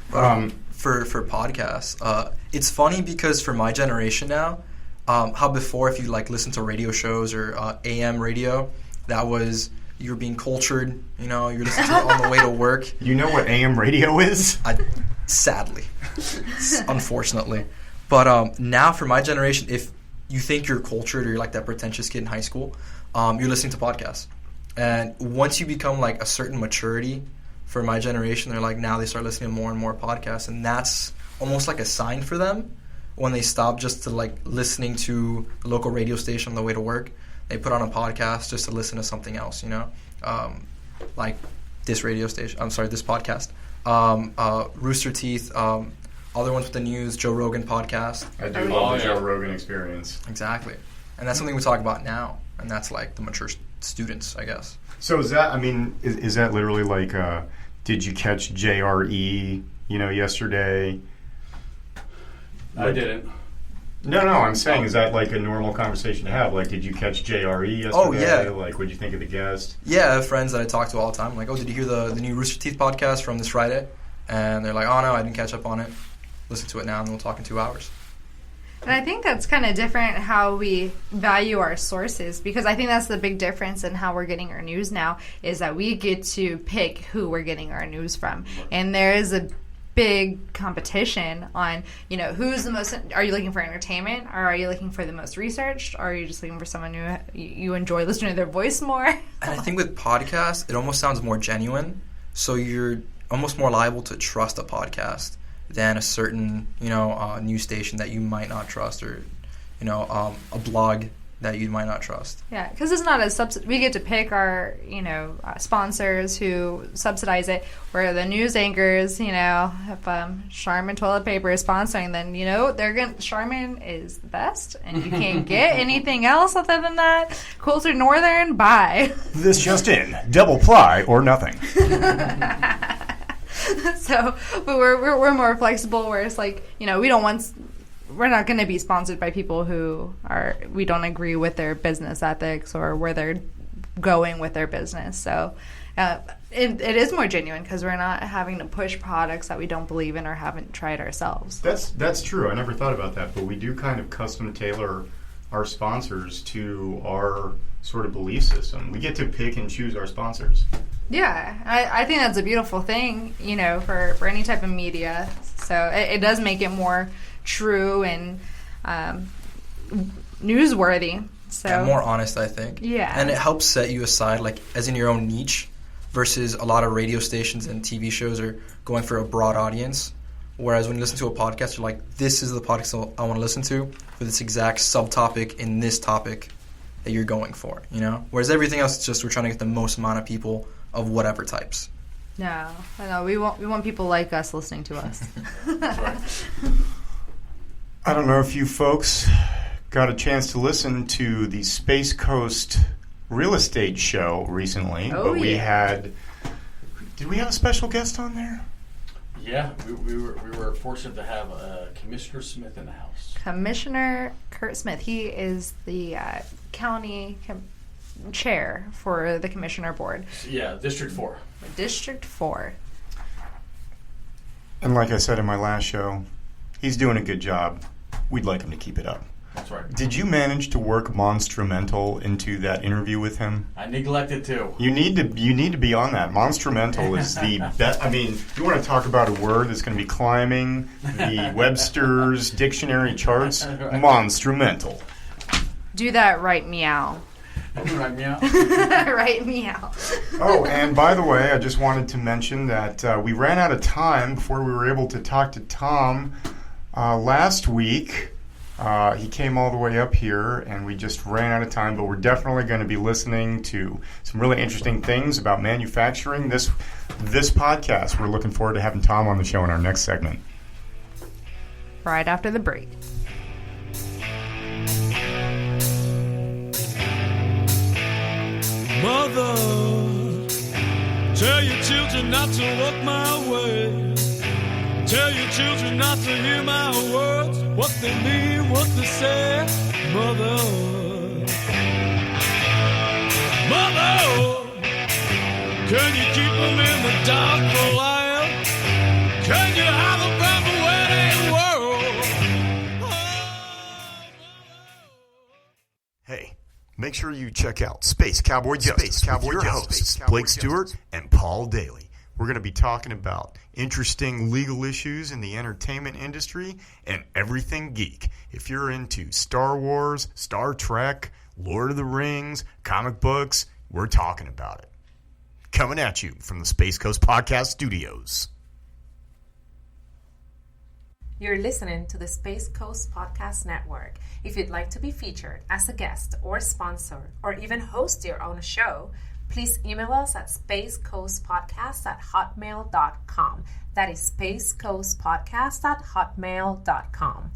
For podcasts, it's funny because for my generation now, how before if you listen to radio shows or AM radio, that was you're being cultured. You're listening to it on the way to work. You know what AM radio is? Sadly, unfortunately, but now for my generation, if you think you're cultured or you're like that pretentious kid in high school, you're listening to podcasts. And once you become a certain maturity, for my generation, they're now they start listening to more and more podcasts, and that's almost like a sign for them when they stop just to listening to a local radio station on the way to work. They put on a podcast just to listen to something else, like this radio station. I'm sorry, this podcast. Rooster Teeth, other ones with the news, Joe Rogan podcast. I do love the Joe Rogan experience. Exactly. And that's something we talk about now, and that's the mature students, I guess. So is that, is that literally did you catch JRE, yesterday? I didn't. No, I'm saying, is that a normal conversation to have? Did you catch JRE yesterday? Oh, yeah. What'd you think of the guest? Yeah, I have friends that I talk to all the time. I'm did you hear the new Rooster Teeth podcast from this Friday? And they're like, oh, no, I didn't catch up on it. Listen to it now, and we'll talk in 2 hours. And I think that's kind of different how we value our sources, because I think that's the big difference in how we're getting our news now, is that we get to pick who we're getting our news from. And there is a big competition on, who's the most, are you looking for entertainment, or are you looking for the most researched, or are you just looking for someone who you enjoy listening to their voice more? And I think with podcasts, it almost sounds more genuine, so you're almost more liable to trust a podcast than a certain, news station that you might not trust, or, a blog that you might not trust. Yeah, because it's not we get to pick our, sponsors who subsidize it, where the news anchors, if Charmin Toilet Paper is sponsoring, then, Charmin is the best, and you can't get anything else other than that. Coulter Northern, bye. This just in, double ply or nothing. So, but we're more flexible, where it's like, we're not going to be sponsored by people who we don't agree with their business ethics or where they're going with their business. So it is more genuine, because we're not having to push products that we don't believe in or haven't tried ourselves. That's true. I never thought about that, but we do kind of custom tailor our sponsors to our sort of belief system. We get to pick and choose our sponsors. Yeah, I think that's a beautiful thing, for any type of media. So it does make it more true and newsworthy. So and more honest, I think. Yeah. And it helps set you aside, like, as in your own niche, versus a lot of radio stations and TV shows are going for a broad audience. Whereas when you listen to a podcast, you're like, this is the podcast I want to listen to for this exact subtopic in this topic that you're going for, Whereas everything else, it's just we're trying to get the most amount of people of whatever types. No, I know. We want people like us listening to us. I don't know if you folks got a chance to listen to the Space Coast real estate show recently, but we had... Did we have a special guest on there? Yeah, we were fortunate to have Commissioner Smith in the house. Commissioner Kurt Smith. He is the county chair for the commissioner board. Yeah, District 4. District 4. And like I said in my last show, he's doing a good job. We'd like him to keep it up. That's right. Did you manage to work Monstrumental into that interview with him? I neglected to. You need to be on that. Monstrumental is the best. I mean, you want to talk about a word that's going to be climbing the Webster's dictionary charts? Monstrumental. Do that right meow. Right meow. Right meow. Oh, and by the way, I just wanted to mention that we ran out of time before we were able to talk to Tom last week. He came all the way up here, and we just ran out of time, but we're definitely going to be listening to some really interesting things about manufacturing this podcast. We're looking forward to having Tom on the show in our next segment. Right after the break. Mother, tell your children not to walk my way. Tell your children not to hear my words, what they mean, what they say. Mother, Mother, can you keep them in the dark for a while? Can you have them from the wedding world? Hey, make sure you check out Space Cowboy Justice with your hosts, Blake Stewart and Paul Daly. We're going to be talking about interesting legal issues in the entertainment industry and everything geek. If you're into Star Wars, Star Trek, Lord of the Rings, comic books, we're talking about it. Coming at you from the Space Coast Podcast Studios. You're listening to the Space Coast Podcast Network. If you'd like to be featured as a guest or sponsor or even host your own show, please email us at spacecoastpodcast@hotmail.com. That is spacecoastpodcast@hotmail.com.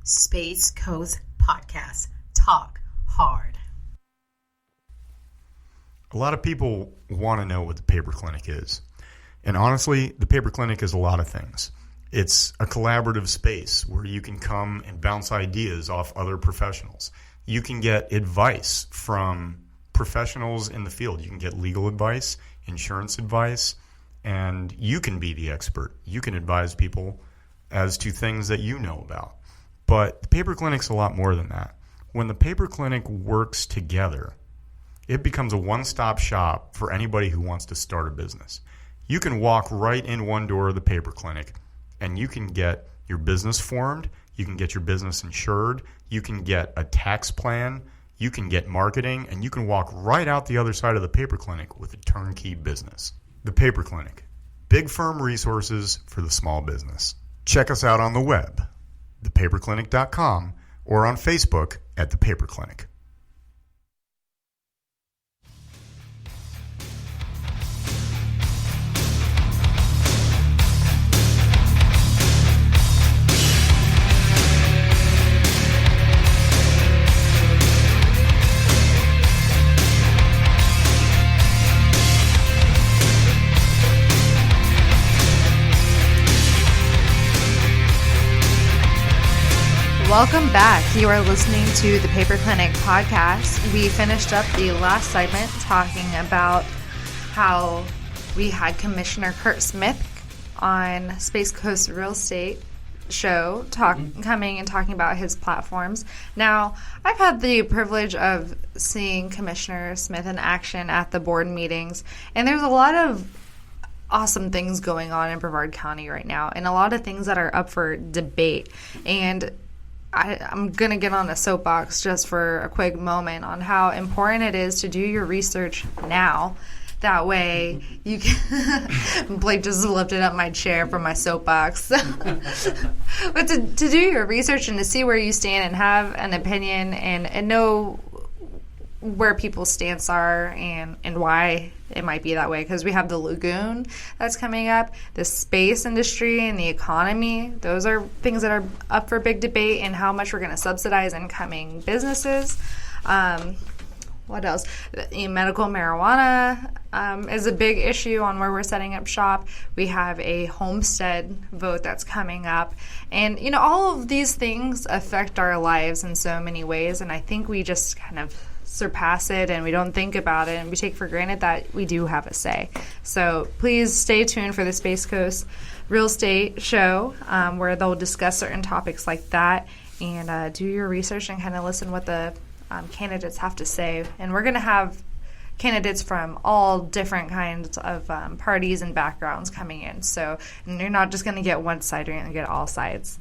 Space Coast Podcast. Talk hard. A lot of people want to know what the Paper Clinic is. And honestly, the Paper Clinic is a lot of things. It's a collaborative space where you can come and bounce ideas off other professionals. You can get advice from professionals in the field. You can get legal advice, insurance advice, and you can be the expert. You can advise people as to things that you know about. But the Paper Clinic's a lot more than that. When the Paper Clinic works together, it becomes a one-stop shop for anybody who wants to start a business. You can walk right in one door of the Paper Clinic, and you can get your business formed, you can get your business insured, you can get a tax plan, you can get marketing, and you can walk right out the other side of the Paper Clinic with a turnkey business. The Paper Clinic. Big firm resources for the small business. Check us out on the web, thepaperclinic.com, or on Facebook at The Paper Clinic. Welcome back. You are listening to the Paper Clinic podcast. We finished up the last segment talking about how we had Commissioner Kurt Smith on Space Coast Real Estate show coming and talking about his platforms. Now, I've had the privilege of seeing Commissioner Smith in action at the board meetings, and there's a lot of awesome things going on in Brevard County right now, and a lot of things that are up for debate. And I'm going to get on a soapbox just for a quick moment on how important it is to do your research now. That way you can... Blake just lifted up my chair from my soapbox. But to do your research and to see where you stand and have an opinion and know where people's stance are and why it might be that way, because we have the lagoon that's coming up, the space industry and the economy. Those are things that are up for big debate, and how much we're going to subsidize incoming businesses. What else? Medical marijuana is a big issue on where we're setting up shop. We have a homestead vote that's coming up. And, all of these things affect our lives in so many ways, and I think we just kind of surpass it and we don't think about it, and we take for granted that we do have a say. So please stay tuned for the Space Coast Real Estate show, where they'll discuss certain topics like that, and do your research and kind of listen what the candidates have to say. And we're going to have candidates from all different kinds of parties and backgrounds coming in. So you're not just going to get one side, you're going to get all sides.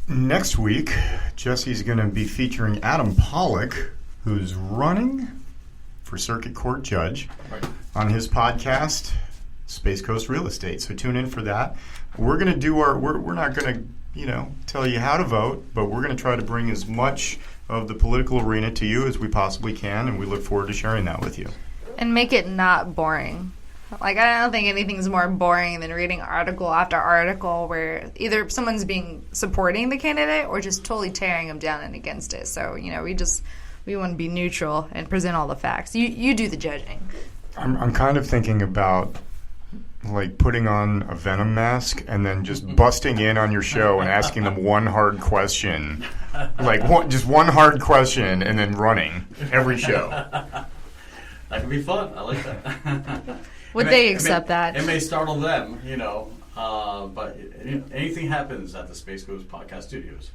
Next week, Jesse's going to be featuring Adam Pollock, who's running for Circuit Court Judge on his podcast, Space Coast Real Estate. So tune in for that. We're going to do we're not going to, tell you how to vote, but we're going to try to bring as much of the political arena to you as we possibly can, and we look forward to sharing that with you. And make it not boring. I don't think anything's more boring than reading article after article where either someone's supporting the candidate or just totally tearing them down and against it. So, we want to be neutral and present all the facts. You do the judging. I'm kind of thinking about putting on a Venom mask and then just busting in on your show and asking them one hard question. Just one hard question and then running every show. That could be fun. I like that. Would they accept that? It may startle them, but anything happens at the Space Coast Podcast Studios.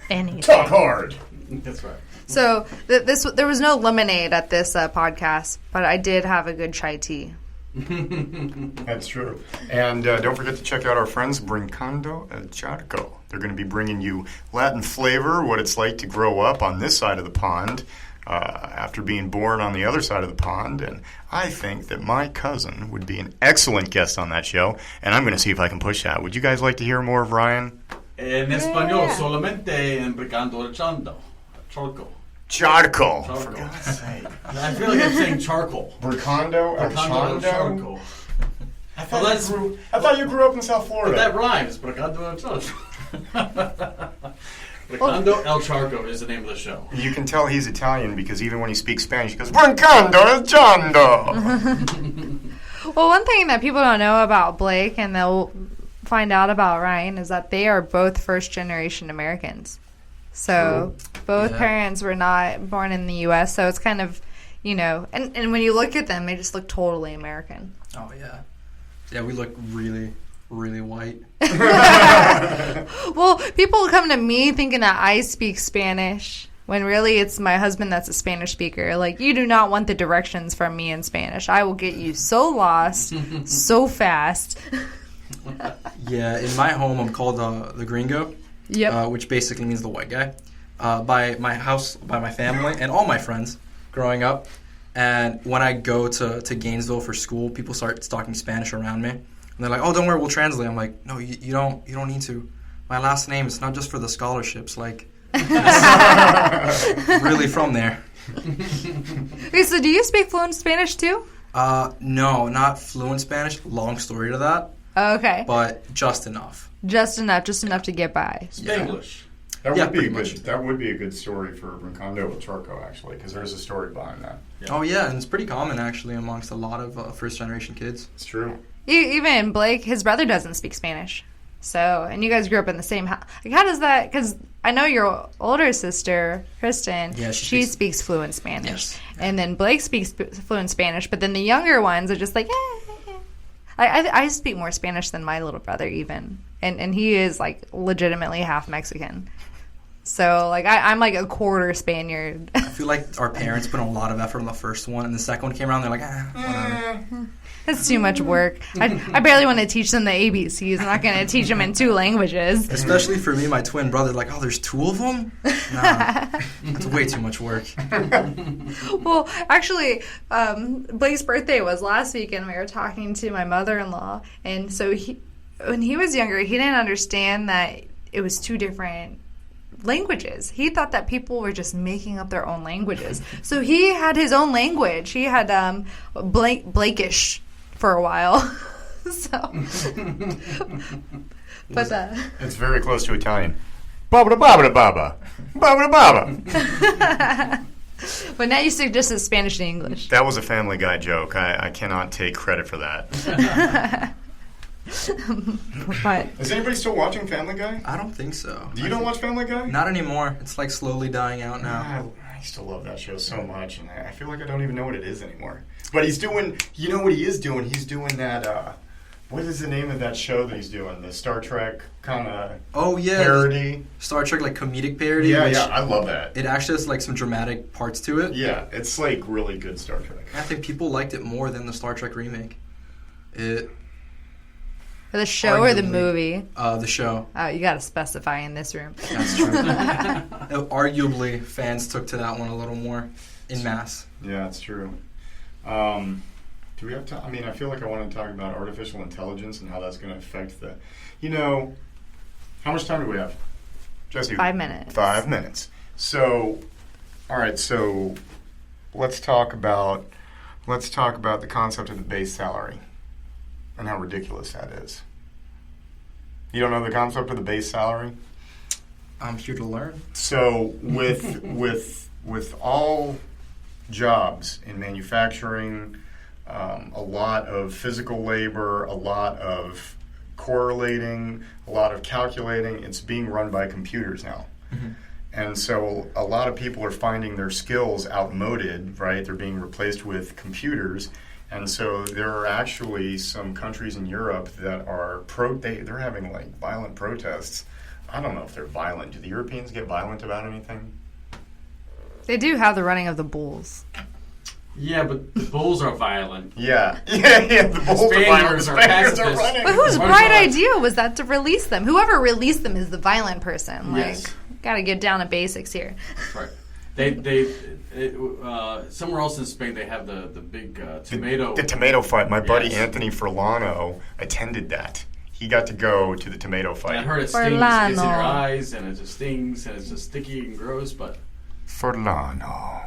Anything. Talk hard. That's right. So there was no lemonade at this podcast, but I did have a good chai tea. That's true. And don't forget to check out our friends Brincando El Charco. They're going to be bringing you Latin flavor, what it's like to grow up on this side of the pond after being born on the other side of the pond. And I think that my cousin would be an excellent guest on that show, and I'm going to see if I can push that. Would you guys like to hear more of Ryan? En español, solamente en Brincando El Charco. Charcoal. For God's sake. I feel like I'm saying charcoal. Brincando El Charco. I thought you grew up in South Florida. But that rhymes. Brincando El Charco. Brincando El Charco is the name of the show. You can tell he's Italian because even when he speaks Spanish, he goes, Brincando El Charco. Well, one thing that people don't know about Blake, and they'll find out about Ryan, is that they are both first-generation Americans. So both parents were not born in the U.S., so it's kind of, and when you look at them, they just look totally American. Oh, yeah. Yeah, we look really, really white. Well, people come to me thinking that I speak Spanish, when really it's my husband that's a Spanish speaker. Like, you do not want the directions from me in Spanish. I will get you so lost so fast. Yeah, in my home, I'm called the gringo, which basically means the white guy, by my house, by my family, and all my friends growing up. And when I go to Gainesville for school, people start talking Spanish around me. And they're like, oh, don't worry, we'll translate. I'm like, no, you don't need to. My last name is not just for the scholarships. Like, really from there. Okay, so do you speak fluent Spanish too? No, not fluent Spanish. Long story to that. Okay. But just enough. Just enough to get by. Spanglish. That Yeah, would be pretty a much. good. That would be a good story for Rincon with Charco, actually, because there's a story behind that. Oh yeah, and it's pretty common actually amongst a lot of first generation kids. It's true. Even Blake, his brother doesn't speak Spanish. So, and you guys grew up in the same house. Like, how does that? Because I know your older sister, Kristen, Yeah, she speaks fluent Spanish, Yes. and then Blake speaks fluent Spanish. But then the younger ones are just like, I speak more Spanish than my little brother even, and he is like legitimately half Mexican. So, like, I'm like a quarter Spaniard. I feel like our parents put in a lot of effort on the first one, and the second one came around, they're like, whatever. It's too much work. I barely want to teach them the ABCs. I'm not going to teach them in 2 languages. Especially for me, my twin brother, like, oh, there's 2 of them? Nah, that's way too much work. Well, actually, Blake's birthday was last week, and we were talking to my mother-in-law. And so when he was younger, he didn't understand that it was 2 different languages. He thought that people were just making up their own languages. So he had his own language. He had Blakish for a while. So, but It's very close to Italian. Baba baba baba, baba baba. but now you stick just as Spanish and English. That was a Family Guy joke. I cannot take credit for that. But Is anybody still watching Family Guy? I don't think so. You don't watch Family Guy? Not anymore. It's like slowly dying out now. I used to love that show so much, and I feel like I don't even know what it is anymore. But he's doing, you know what he is doing? He's doing that, what is the name of that show that he's doing? The Star Trek kind of Oh, yeah. parody? Star Trek, like, comedic parody. Yeah, which I love that. It actually has, like, some dramatic parts to it. Yeah, it's like really good Star Trek. I think people liked it more than the Star Trek remake. the show or the Arguably. movie? The show. Oh, you got to specify in this room. That's true. Arguably, fans took to that one a little more en masse. Yeah, it's true. Do we have time? I mean, I feel like I want to talk about artificial intelligence and how that's going to affect the, how much time do we have? Jesse? 5 minutes. 5 minutes. So, all right, so let's talk about the concept of the base salary and how ridiculous that is. You don't know the concept of the base salary? I'm here to learn. So with all jobs in manufacturing, a lot of physical labor, a lot of correlating, a lot of calculating, it's being run by computers now. Mm-hmm. And so a lot of people are finding their skills outmoded, right? They're being replaced with computers. And so there are actually some countries in Europe that are they're having like violent protests. I don't know if they're violent. Do the Europeans get violent about anything? They do have the running of the bulls. Yeah, but the bulls are violent. Yeah. The bulls are violent. The Spaniards are running. But whose bright idea was that to release them? Whoever released them is the violent person. Yes. Got to get down to basics here. Right. Somewhere else in Spain they have the big tomato. The tomato fight. My buddy Yes. Anthony Furlano attended that. He got to go to the tomato fight. I heard it stings. Furlano. It's in your eyes, and it just stings, and it's just sticky and gross. But Furlano.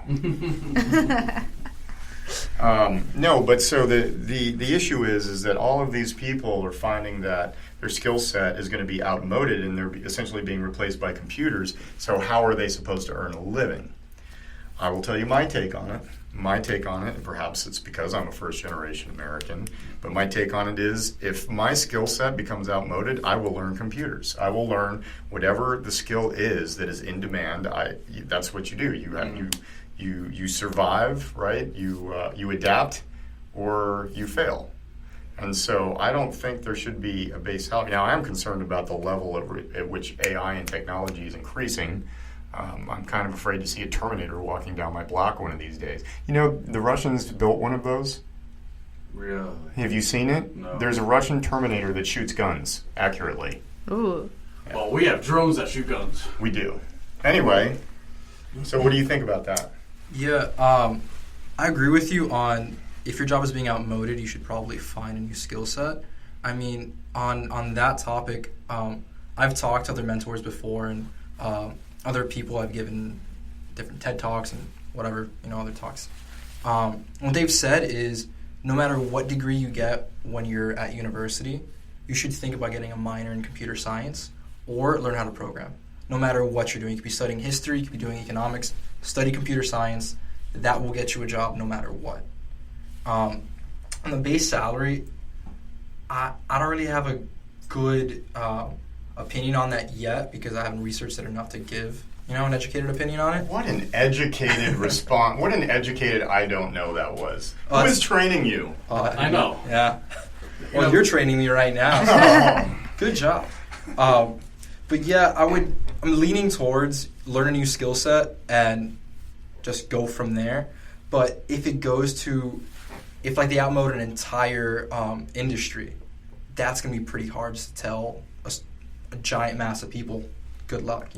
No, but so the issue is that all of these people are finding that their skill set is going to be outmoded and they're essentially being replaced by computers. So how are they supposed to earn a living? I will tell you my take on it. My take on it, and perhaps it's because I'm a first-generation American, but my take on it is if my skill set becomes outmoded, I will learn computers. I will learn whatever the skill is that is in demand. That's what you do. You survive, right? You adapt, or you fail. And so I don't think there should be a base salary. Now, I am concerned about the level at which AI and technology is increasing. I'm kind of afraid to see a Terminator walking down my block one of these days. You know, the Russians built one of those. Really? Have you seen it? No. There's a Russian Terminator that shoots guns accurately. Ooh. Well, we have drones that shoot guns. We do. Anyway, so what do you think about that? Yeah, I agree with you on if your job is being outmoded, you should probably find a new skill set. I mean, on that topic, I've talked to other mentors before, and other people I've given different TED Talks and whatever, other talks. What they've said is no matter what degree you get when you're at university, you should think about getting a minor in computer science or learn how to program. No matter what you're doing. You could be studying history, you could be doing economics, study computer science. That will get you a job no matter what. On the base salary, I don't really have a good opinion on that yet because I haven't researched it enough to give, an educated opinion on it. What an educated response. What an educated I don't know that was. Who is training you? I know. Yeah. Well, you're training me right now. So good job. But yeah, I'm leaning towards learn a new skill set and just go from there. But if it goes to, if like they outmode an entire industry, that's going to be pretty hard to tell a giant mass of people, good luck,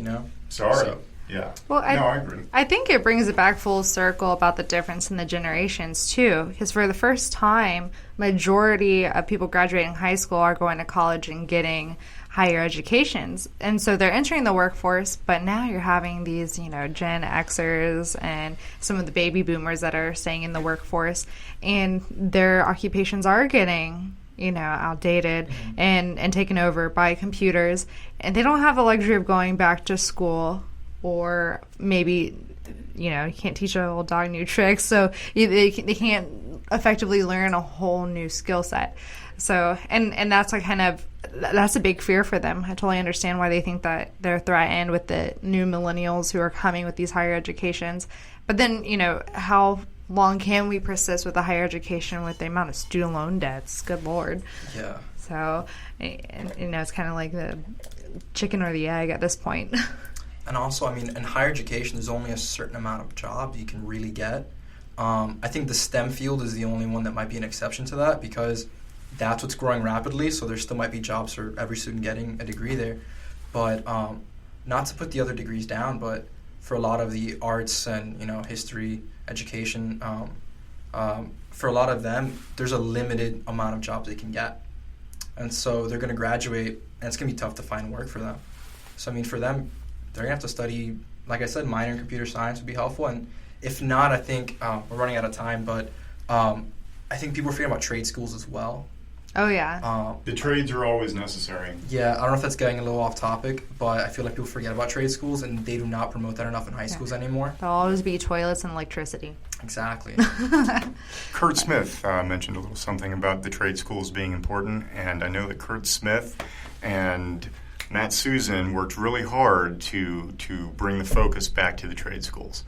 Sorry. So, yeah. Well, I agree. I think it brings it back full circle about the difference in the generations, too. Because for the first time, majority of people graduating high school are going to college and getting higher educations. And so they're entering the workforce, but now you're having these, Gen Xers and some of the baby boomers that are staying in the workforce, and their occupations are getting outdated and taken over by computers, and they don't have the luxury of going back to school, or maybe you can't teach a old dog new tricks, so they can't effectively learn a whole new skill set. So and that's that's a big fear for them. I totally understand why they think that they're threatened with the new millennials who are coming with these higher educations. But then how long can we persist with a higher education with the amount of student loan debts? Good Lord. Yeah. So, it's kind of like the chicken or the egg at this point. And also, in higher education, there's only a certain amount of jobs you can really get. I think the STEM field is the only one that might be an exception to that because that's what's growing rapidly, so there still might be jobs for every student getting a degree there. But not to put the other degrees down, but for a lot of the arts and, history, education, for a lot of them, there's a limited amount of jobs they can get. And so they're going to graduate, and it's going to be tough to find work for them. So, for them, they're going to have to study, like I said, minor in computer science would be helpful. And if not, I think we're running out of time, but I think people are forgetting about trade schools as well. Oh, yeah. The trades are always necessary. Yeah, I don't know if that's getting a little off topic, but I feel like people forget about trade schools, and they do not promote that enough in high schools anymore. There'll always be toilets and electricity. Exactly. Kurt Smith mentioned a little something about the trade schools being important, and I know that Kurt Smith and Matt Susan worked really hard to bring the focus back to the trade schools.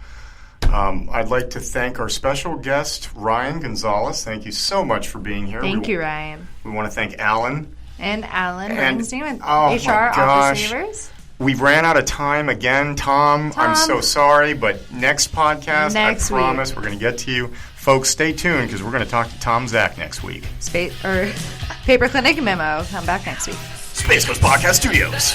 I'd like to thank our special guest, Ryan Gonzalez. Thank you so much for being here. Thank you, Ryan. We want to thank Alan. And Alan Bernstein with oh HR Office Savers. We've ran out of time again, Tom. I'm so sorry, but next podcast, I promise we're going to get to you. Folks, stay tuned because we're going to talk to Tom Zach next week. Paper Clinic Memo. Come back next week. Space Coast Podcast Studios.